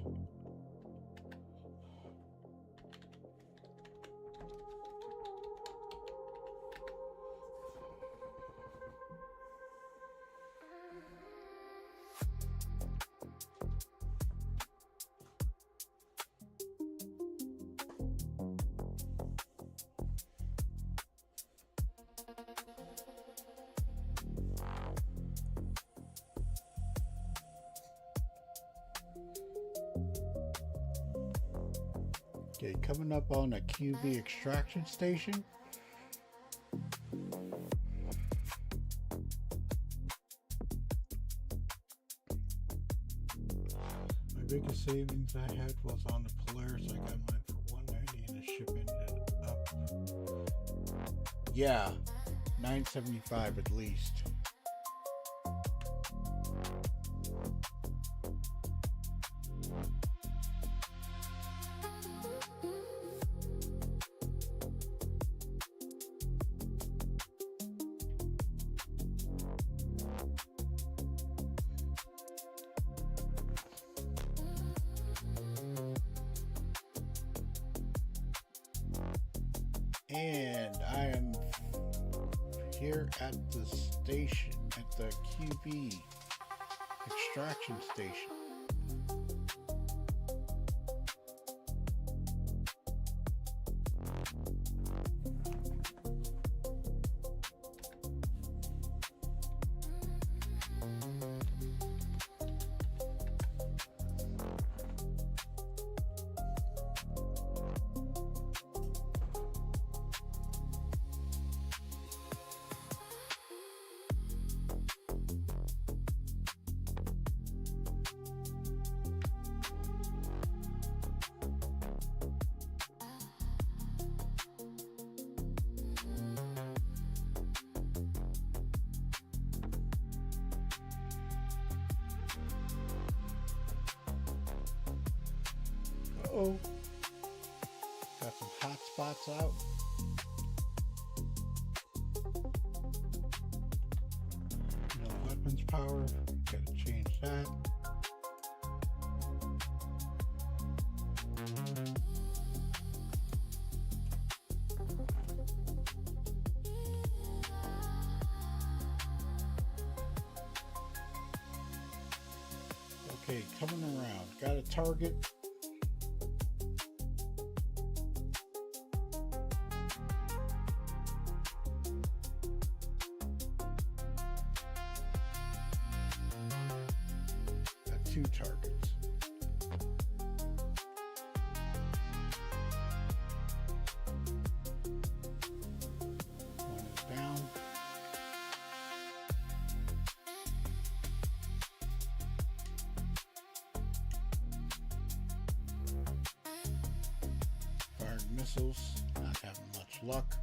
A: Okay, coming up on a QB extraction station. My biggest savings I had was on the Polaris. I got mine for $190 and the ship ended up, yeah, $975 at least. And I am here at the station, at the QB extraction station. Uh-oh. Got some hot spots out. No weapons power. Gotta change that. Okay, coming around. Got a target. Got 2 targets. One is down. Missiles, not having much luck.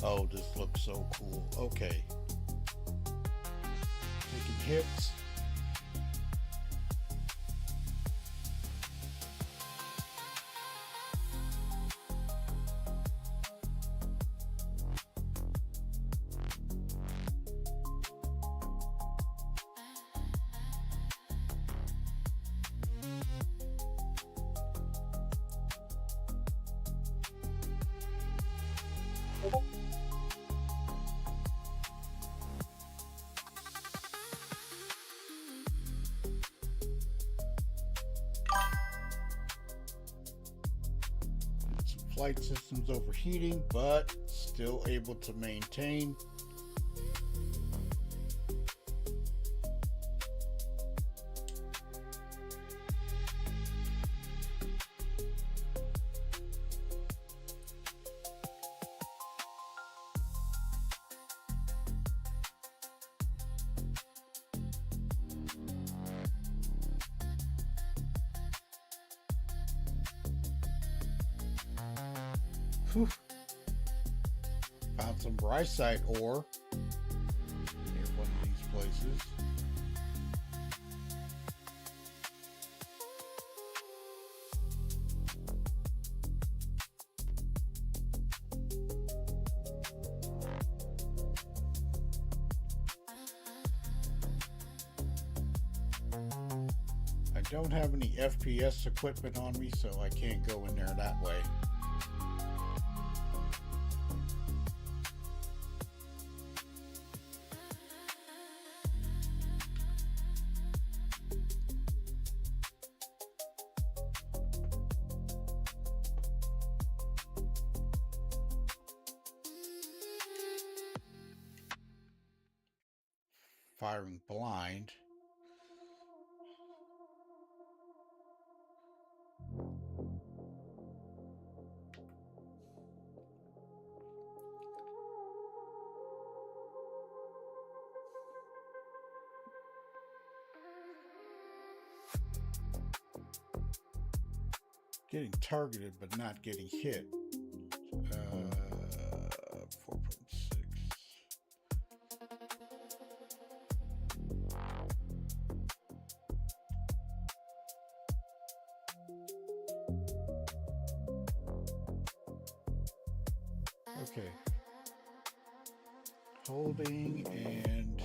A: Oh, this looks so cool. Okay. Taking hits. Flight systems overheating, but still able to maintain. Whew. Found some Rysite ore near one of these places. I don't have any FPS equipment on me, so I can't go in there that way. Firing blind. Getting targeted but not getting hit. 4.6. Okay. Holding and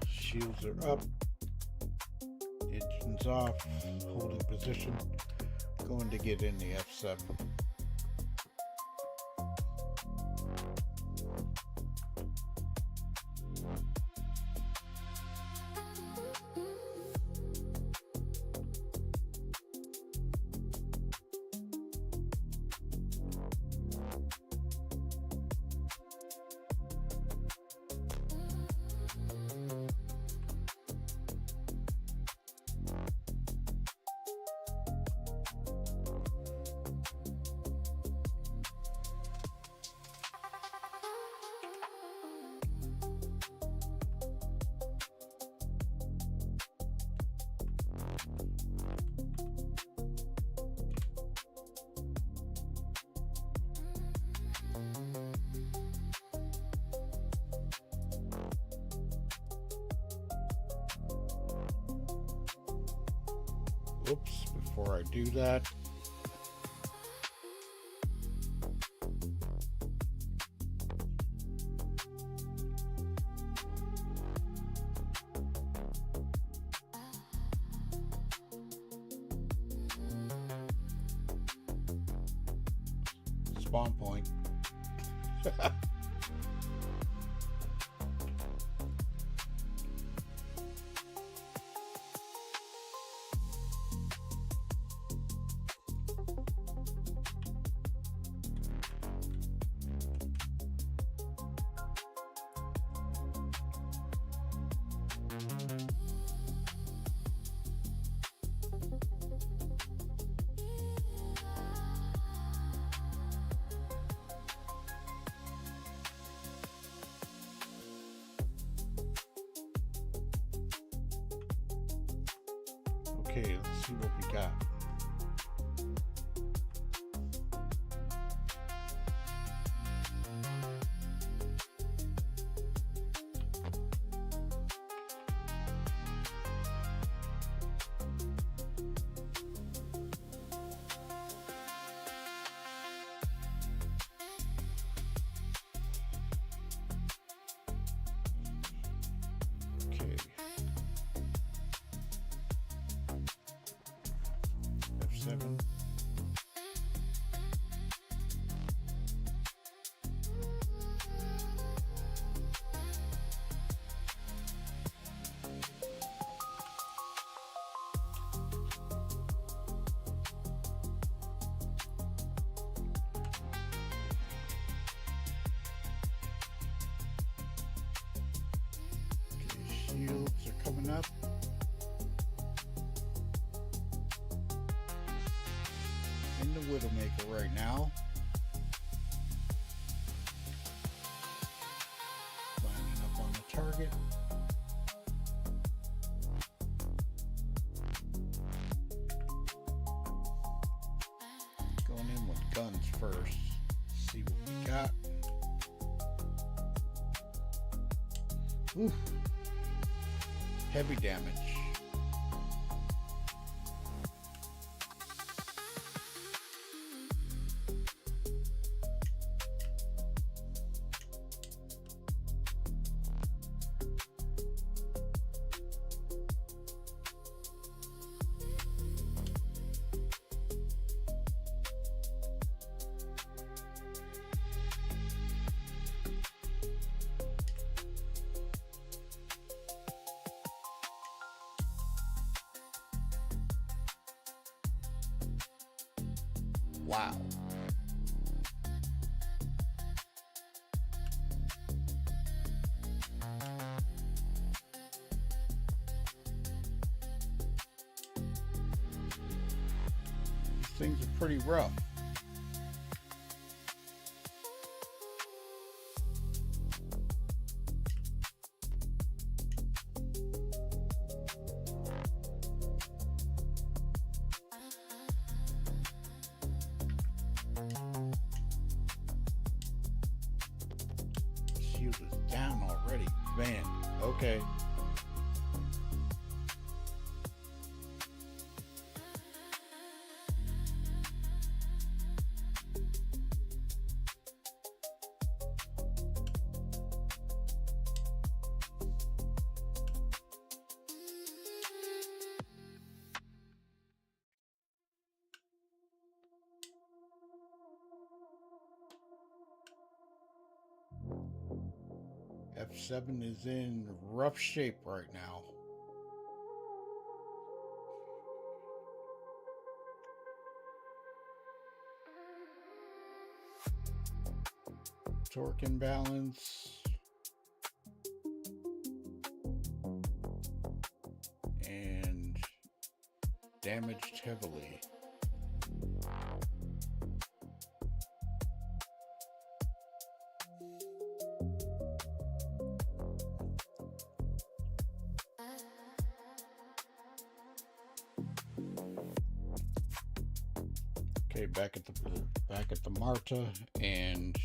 A: shields are up. Engines off. Holding position. Going to get in the F7. Whoops, before I do that, spawn point. Okay, let's see what we got. Okay. F7. Okay, shields are coming up. In the Widowmaker right now. Lining up on the target. Going in with guns first. See what we got. Oof. Heavy damage. Wow. These things are pretty rough. Shield is down already. Man, okay. F7 is in rough shape right now. Torque imbalance. And damaged heavily. Okay, back at the Marta, and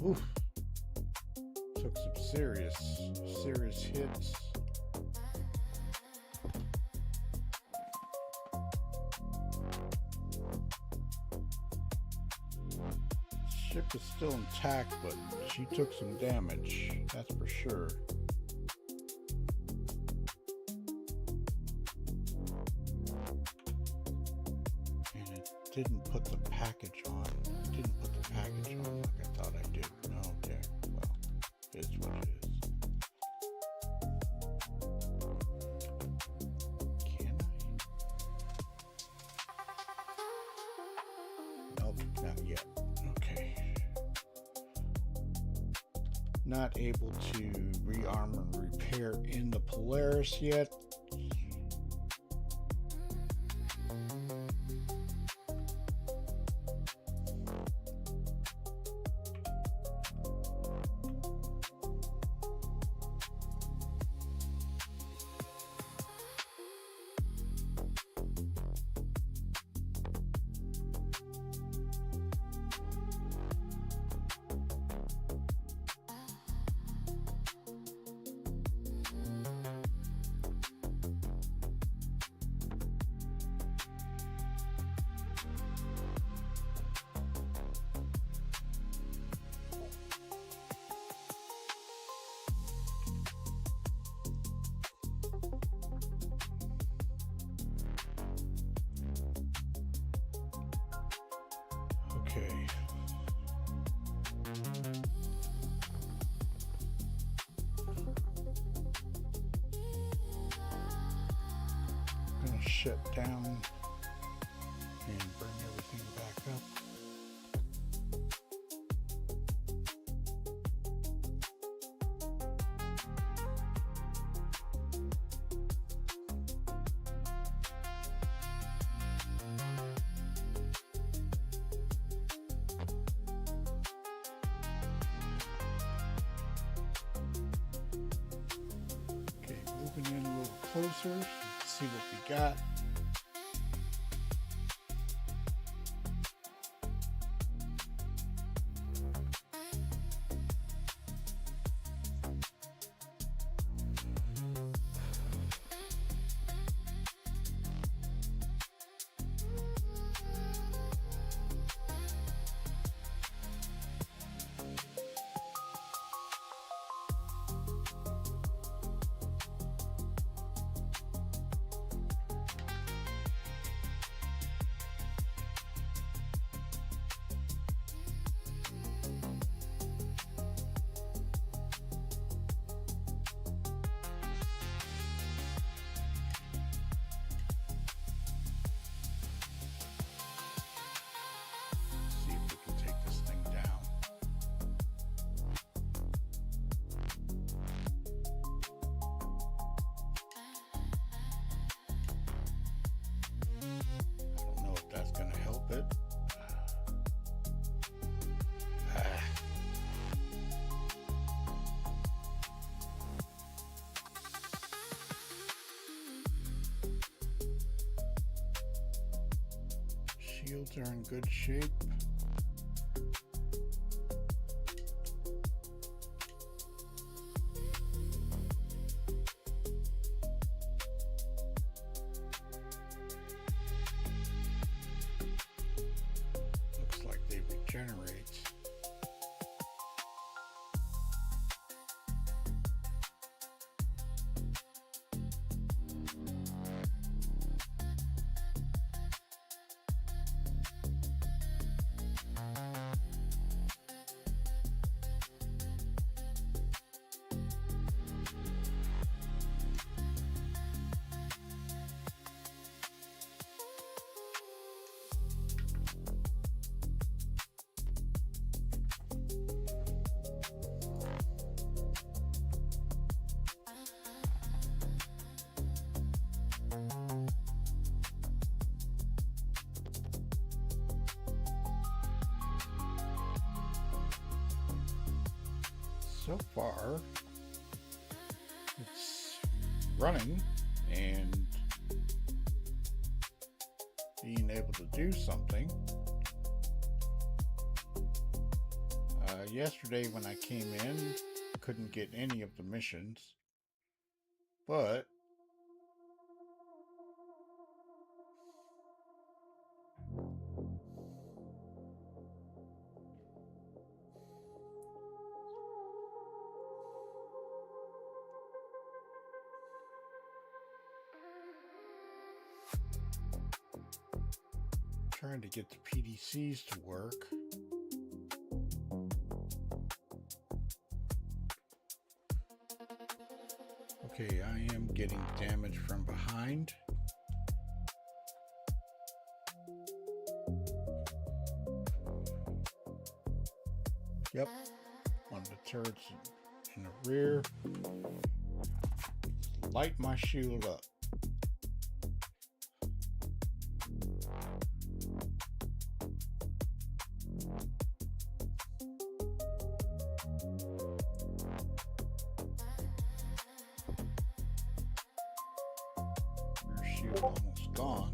A: oof, took some serious hits. Ship is still intact, but she took some damage, that's for sure. And it didn't put the package on. It didn't put the package on like I thought I did. Okay, well, it's what it is. Can I? Nope, not yet. Okay. Not able to rearm and repair in the Polaris yet. Okay. I'm gonna shut down and bring everything back up. In a little closer, see what we got. Shields are in good shape. Looks like they regenerate. So far, it's running and being able to do something. Yesterday when I came in, couldn't get any of the missions, but Trying to get the PDCs to work. Okay, I am getting damage from behind. Yep, one of the turrets in the rear. Light my shield up. Rear shield almost gone.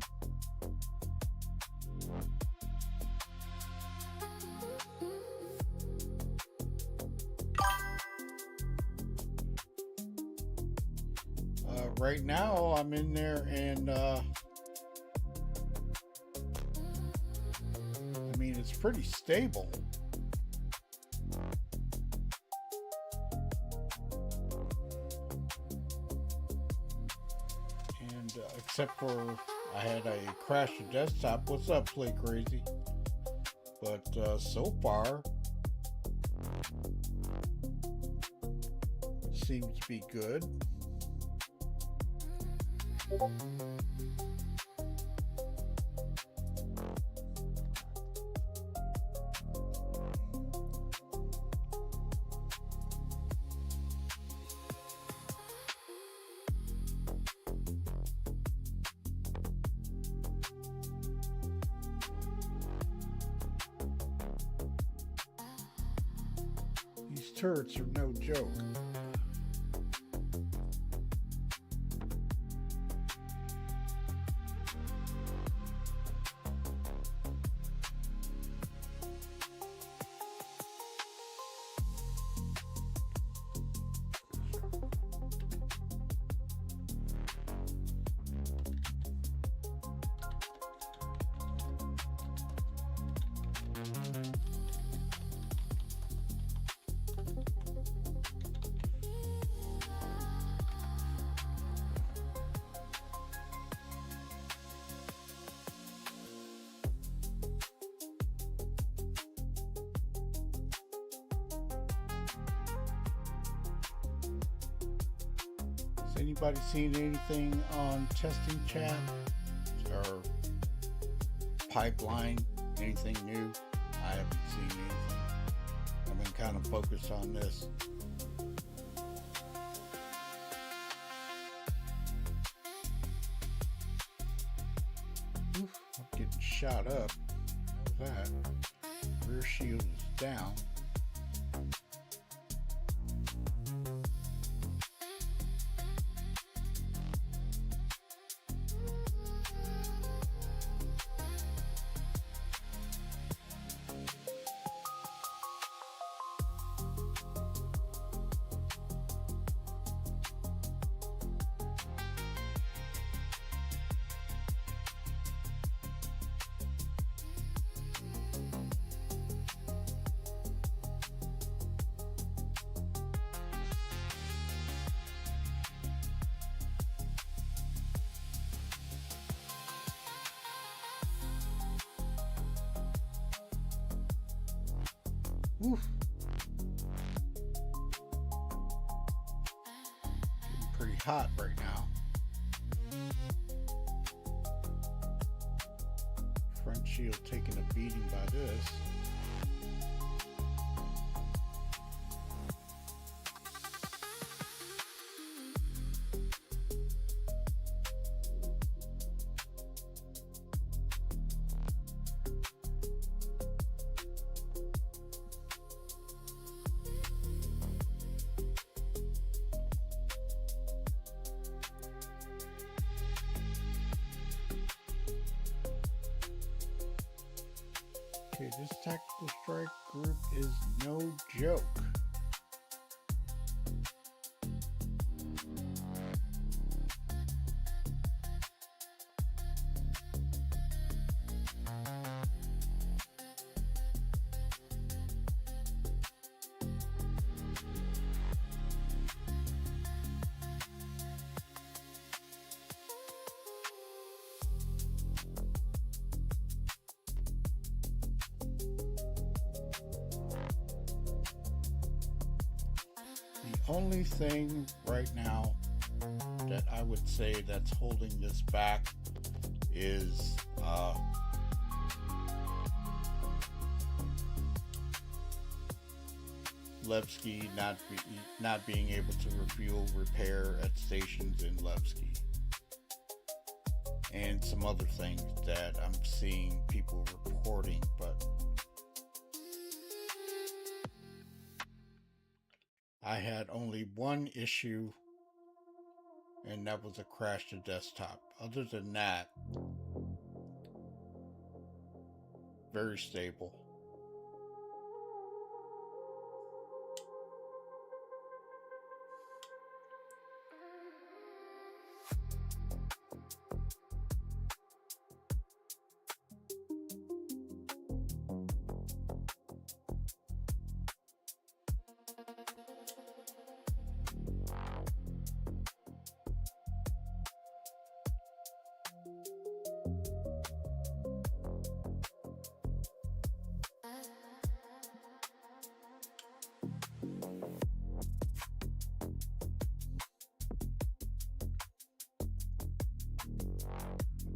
A: Right now I'm in there and I mean, it's pretty stable. And except for I had a crash of desktop. What's up, Play Crazy? But so far seems to be good. These turrets are no joke. Anybody seen anything on testing chat or pipeline? Anything new? I haven't seen anything. I've been kind of focused on this. Oof, I'm getting shot up. How's that? Rear shield is down. Oof. Getting pretty hot right now. Front shield taking a beating by this. Okay, this tactical strike group is no joke. only thing right now that I would say that's holding this back is Levski not being able to refuel repair at stations in Levski, and some other things that I'm seeing people reporting, but I had only one issue, and that was a crash to desktop. Other than that, very stable.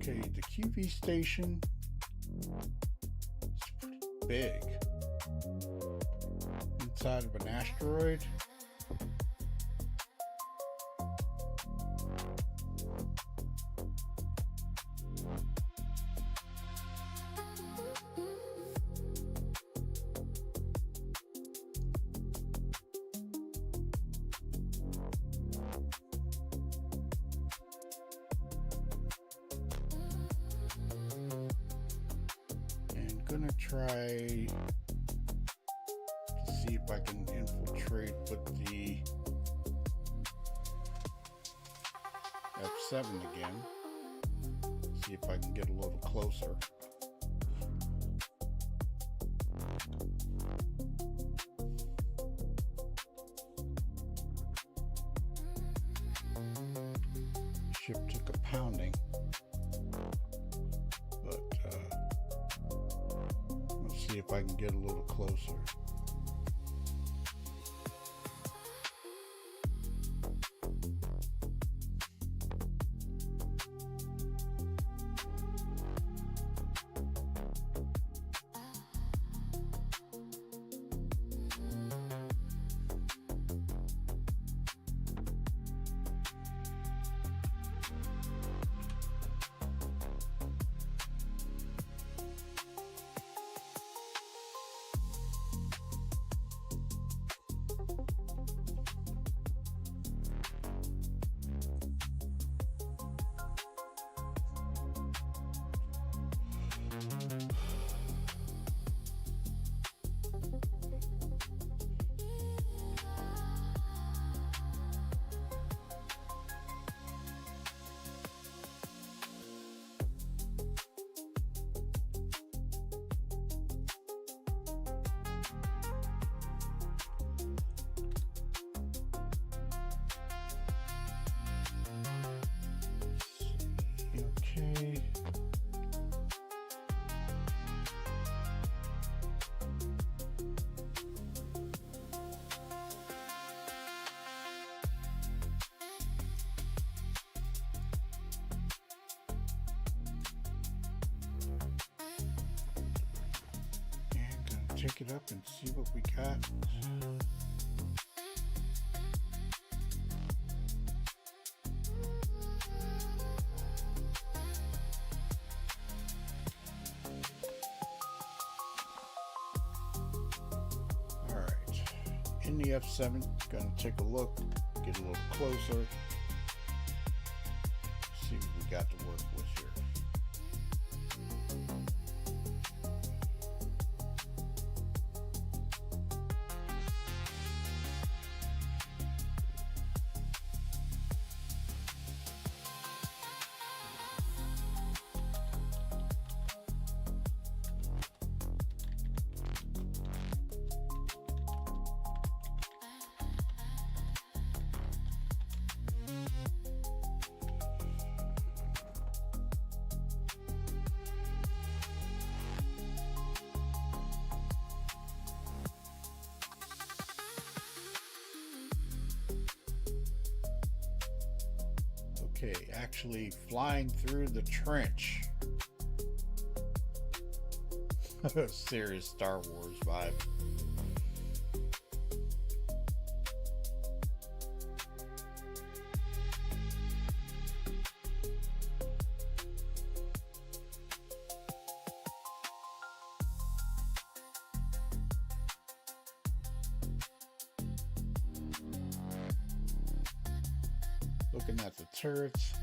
A: Okay, the QV station is pretty big. Inside of an asteroid. Gonna try to see if I can infiltrate with the F7 again. See if I can get a little closer. Ship took a pounding. See if I can get a little closer. Okay. And gonna take it up and see what we got. In the F7, gonna take a look, get a little closer, see what we got to work with here. Okay, actually flying through the trench. Serious Star Wars vibe. Looking at the turrets.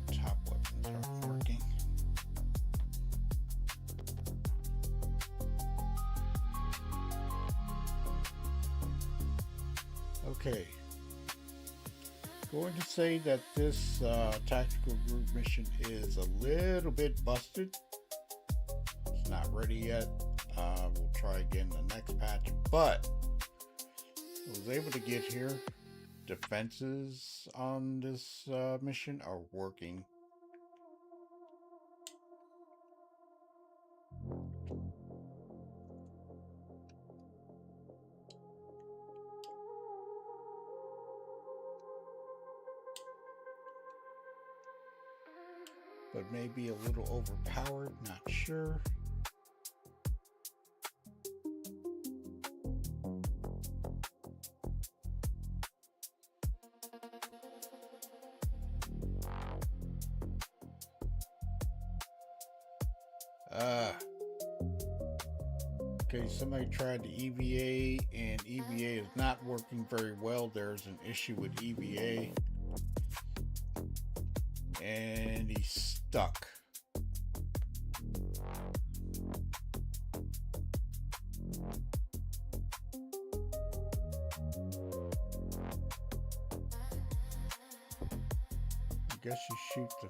A: The top weapons aren't working. Okay, going to say that this tactical group mission is a little bit busted. It's not ready yet. We'll try again in the next patch, but I was able to get here. Defenses on this mission are working. But maybe a little overpowered, not sure. Okay, somebody tried the EVA and EVA is not working very well. There's an issue with EVA. And he's stuck. I guess you shoot the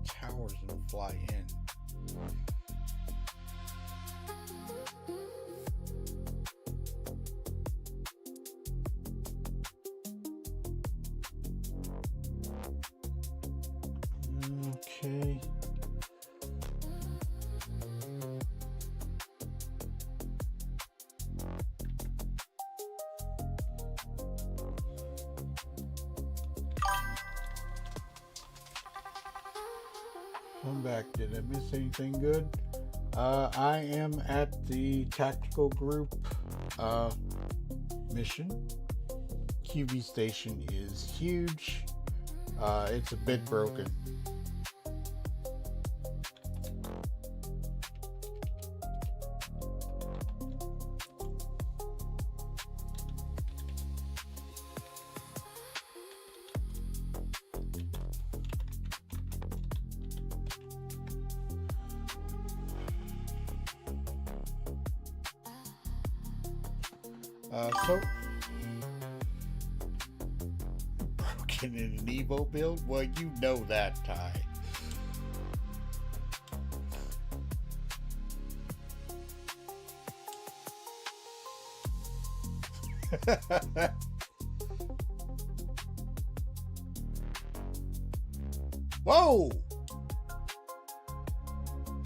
A: towers and fly in. Okay. I'm back. Did I miss anything good? I am at the tactical group mission. QB station is huge. It's a bit broken. So broken in an EVO build? Well, you know that, Ty. Whoa!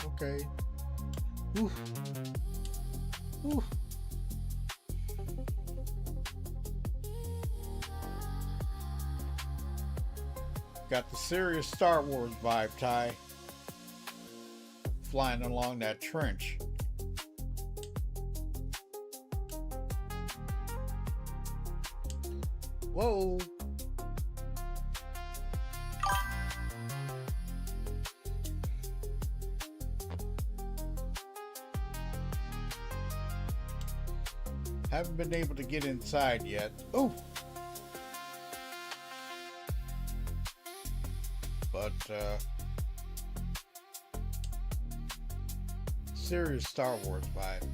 A: Okay. Oof. Oof. Got the serious Star Wars vibe, Ty. Flying along that trench. Whoa. Haven't been able to get inside yet. Oh. But serious Star Wars vibe.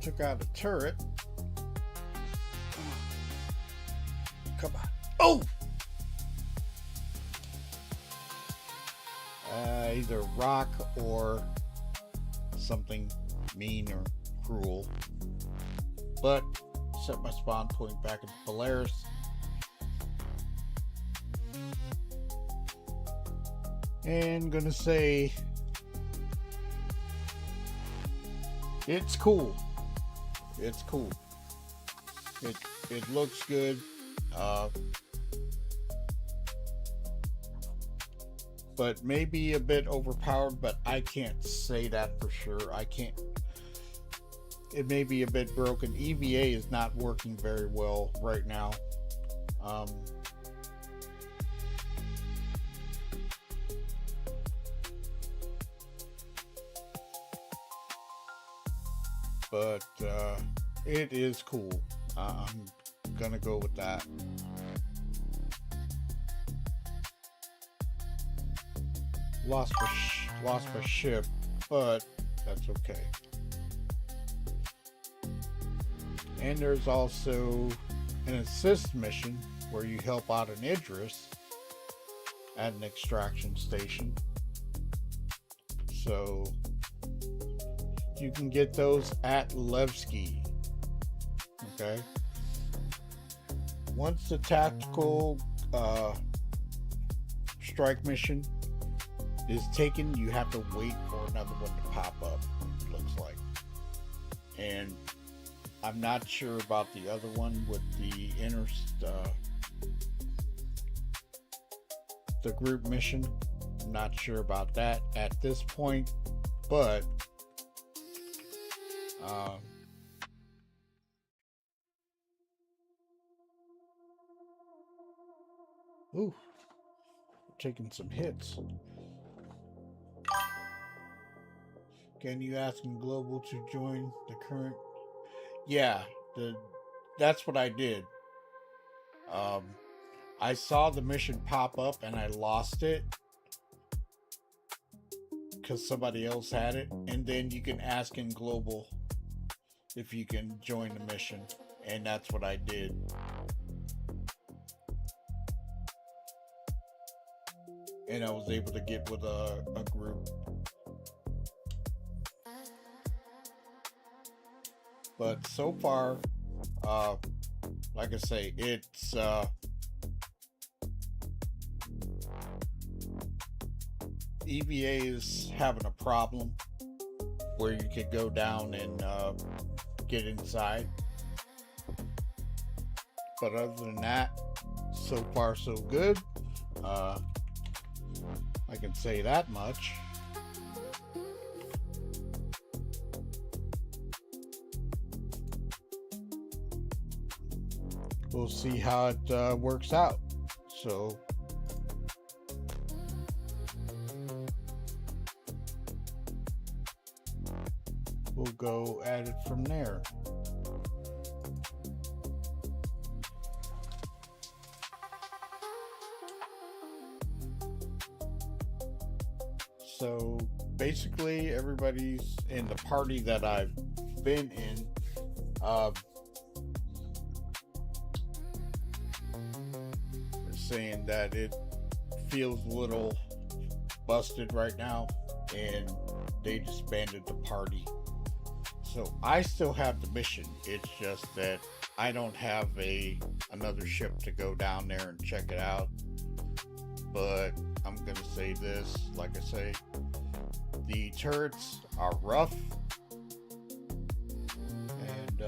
A: took out a turret. Come on. Oh! Either rock or something mean or cruel. But set my spawn point back into Polaris. And gonna say it's cool. It's cool. It looks good. But maybe a bit overpowered, but I can't say that for sure. I can't. It may be a bit broken. EVA is not working very well right now. But it is cool. I'm gonna go with that. Lost my ship, but that's okay. And there's also an assist mission where you help out an Idris at an extraction station. So you can get those at Levski. Okay. Once the tactical strike mission is taken, you have to wait for another one to pop up, it looks like. And I'm not sure about the other one with the the group mission. I'm not sure about that at this point, but ooh, taking some hits. Can you ask in Global to join the current? Yeah, that's what I did. I saw the mission pop up and I lost it because somebody else had it, and then you can ask in Global if you can join the mission, and that's what I did. And I was able to get with a group. But so far, like I say, it's EVA is having a problem where you can go down and get inside. But other than that, so far so good. I can say that much. We'll see how it works out. So we'll go at it from there. So basically everybody's in the party that I've been in. Saying that it feels a little busted right now and they disbanded the party. So I still have the mission. It's just that I don't have another ship to go down there and check it out. But I'm gonna say this, like I say, the turrets are rough, and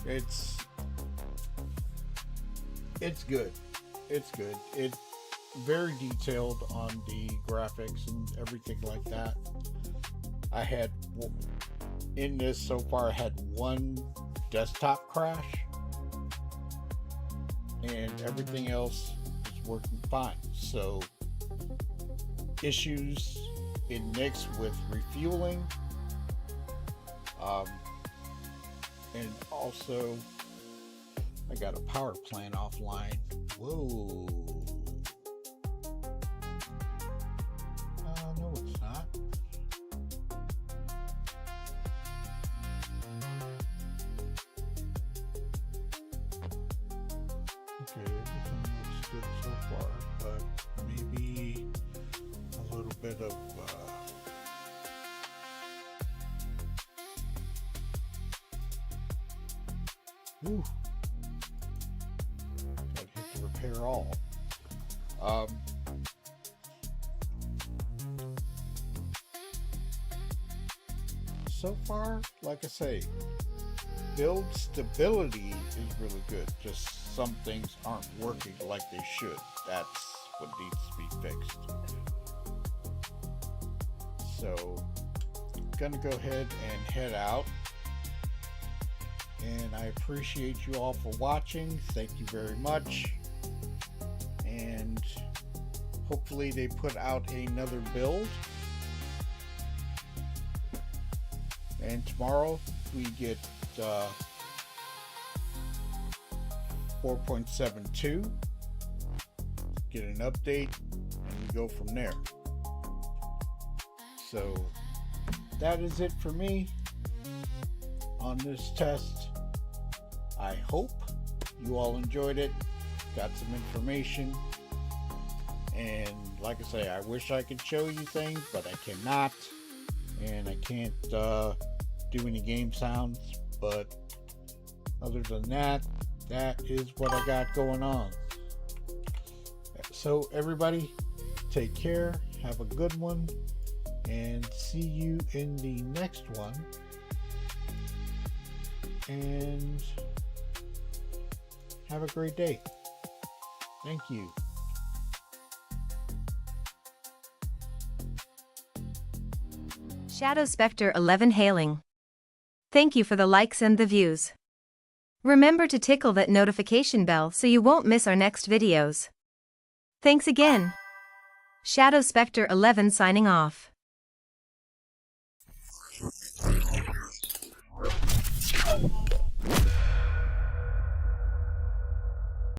A: it's good. It's good. It's very detailed on the graphics and everything like that. I had in this so far, I had one desktop crash, and everything else is working fine. So issues in mix with refueling, and also I got a power plant offline. Whoa. Okay, everything looks good so far, but maybe a little bit of ooh, gotta hit the repair all. So far, like I say, build stability is really good. Just some things aren't working like they should. That's what needs to be fixed. So, gonna go ahead and head out. And I appreciate you all for watching. Thank you very much. And hopefully they put out another build. And tomorrow we get 4.72, get an update, and we go from there. So that is it for me on this test. I hope you all enjoyed it, got some information, and like I say, I wish I could show you things, but I cannot, and I can't do any game sounds. But other than that, that is what I got going on. So everybody, take care, have a good one, and see you in the next one. And have a great day. Thank you.
B: Shadow Spectre 11 hailing. Thank you for the likes and the views. Remember to tickle that notification bell so you won't miss our next videos. Thanks again. Shadow Spectre 11 signing off.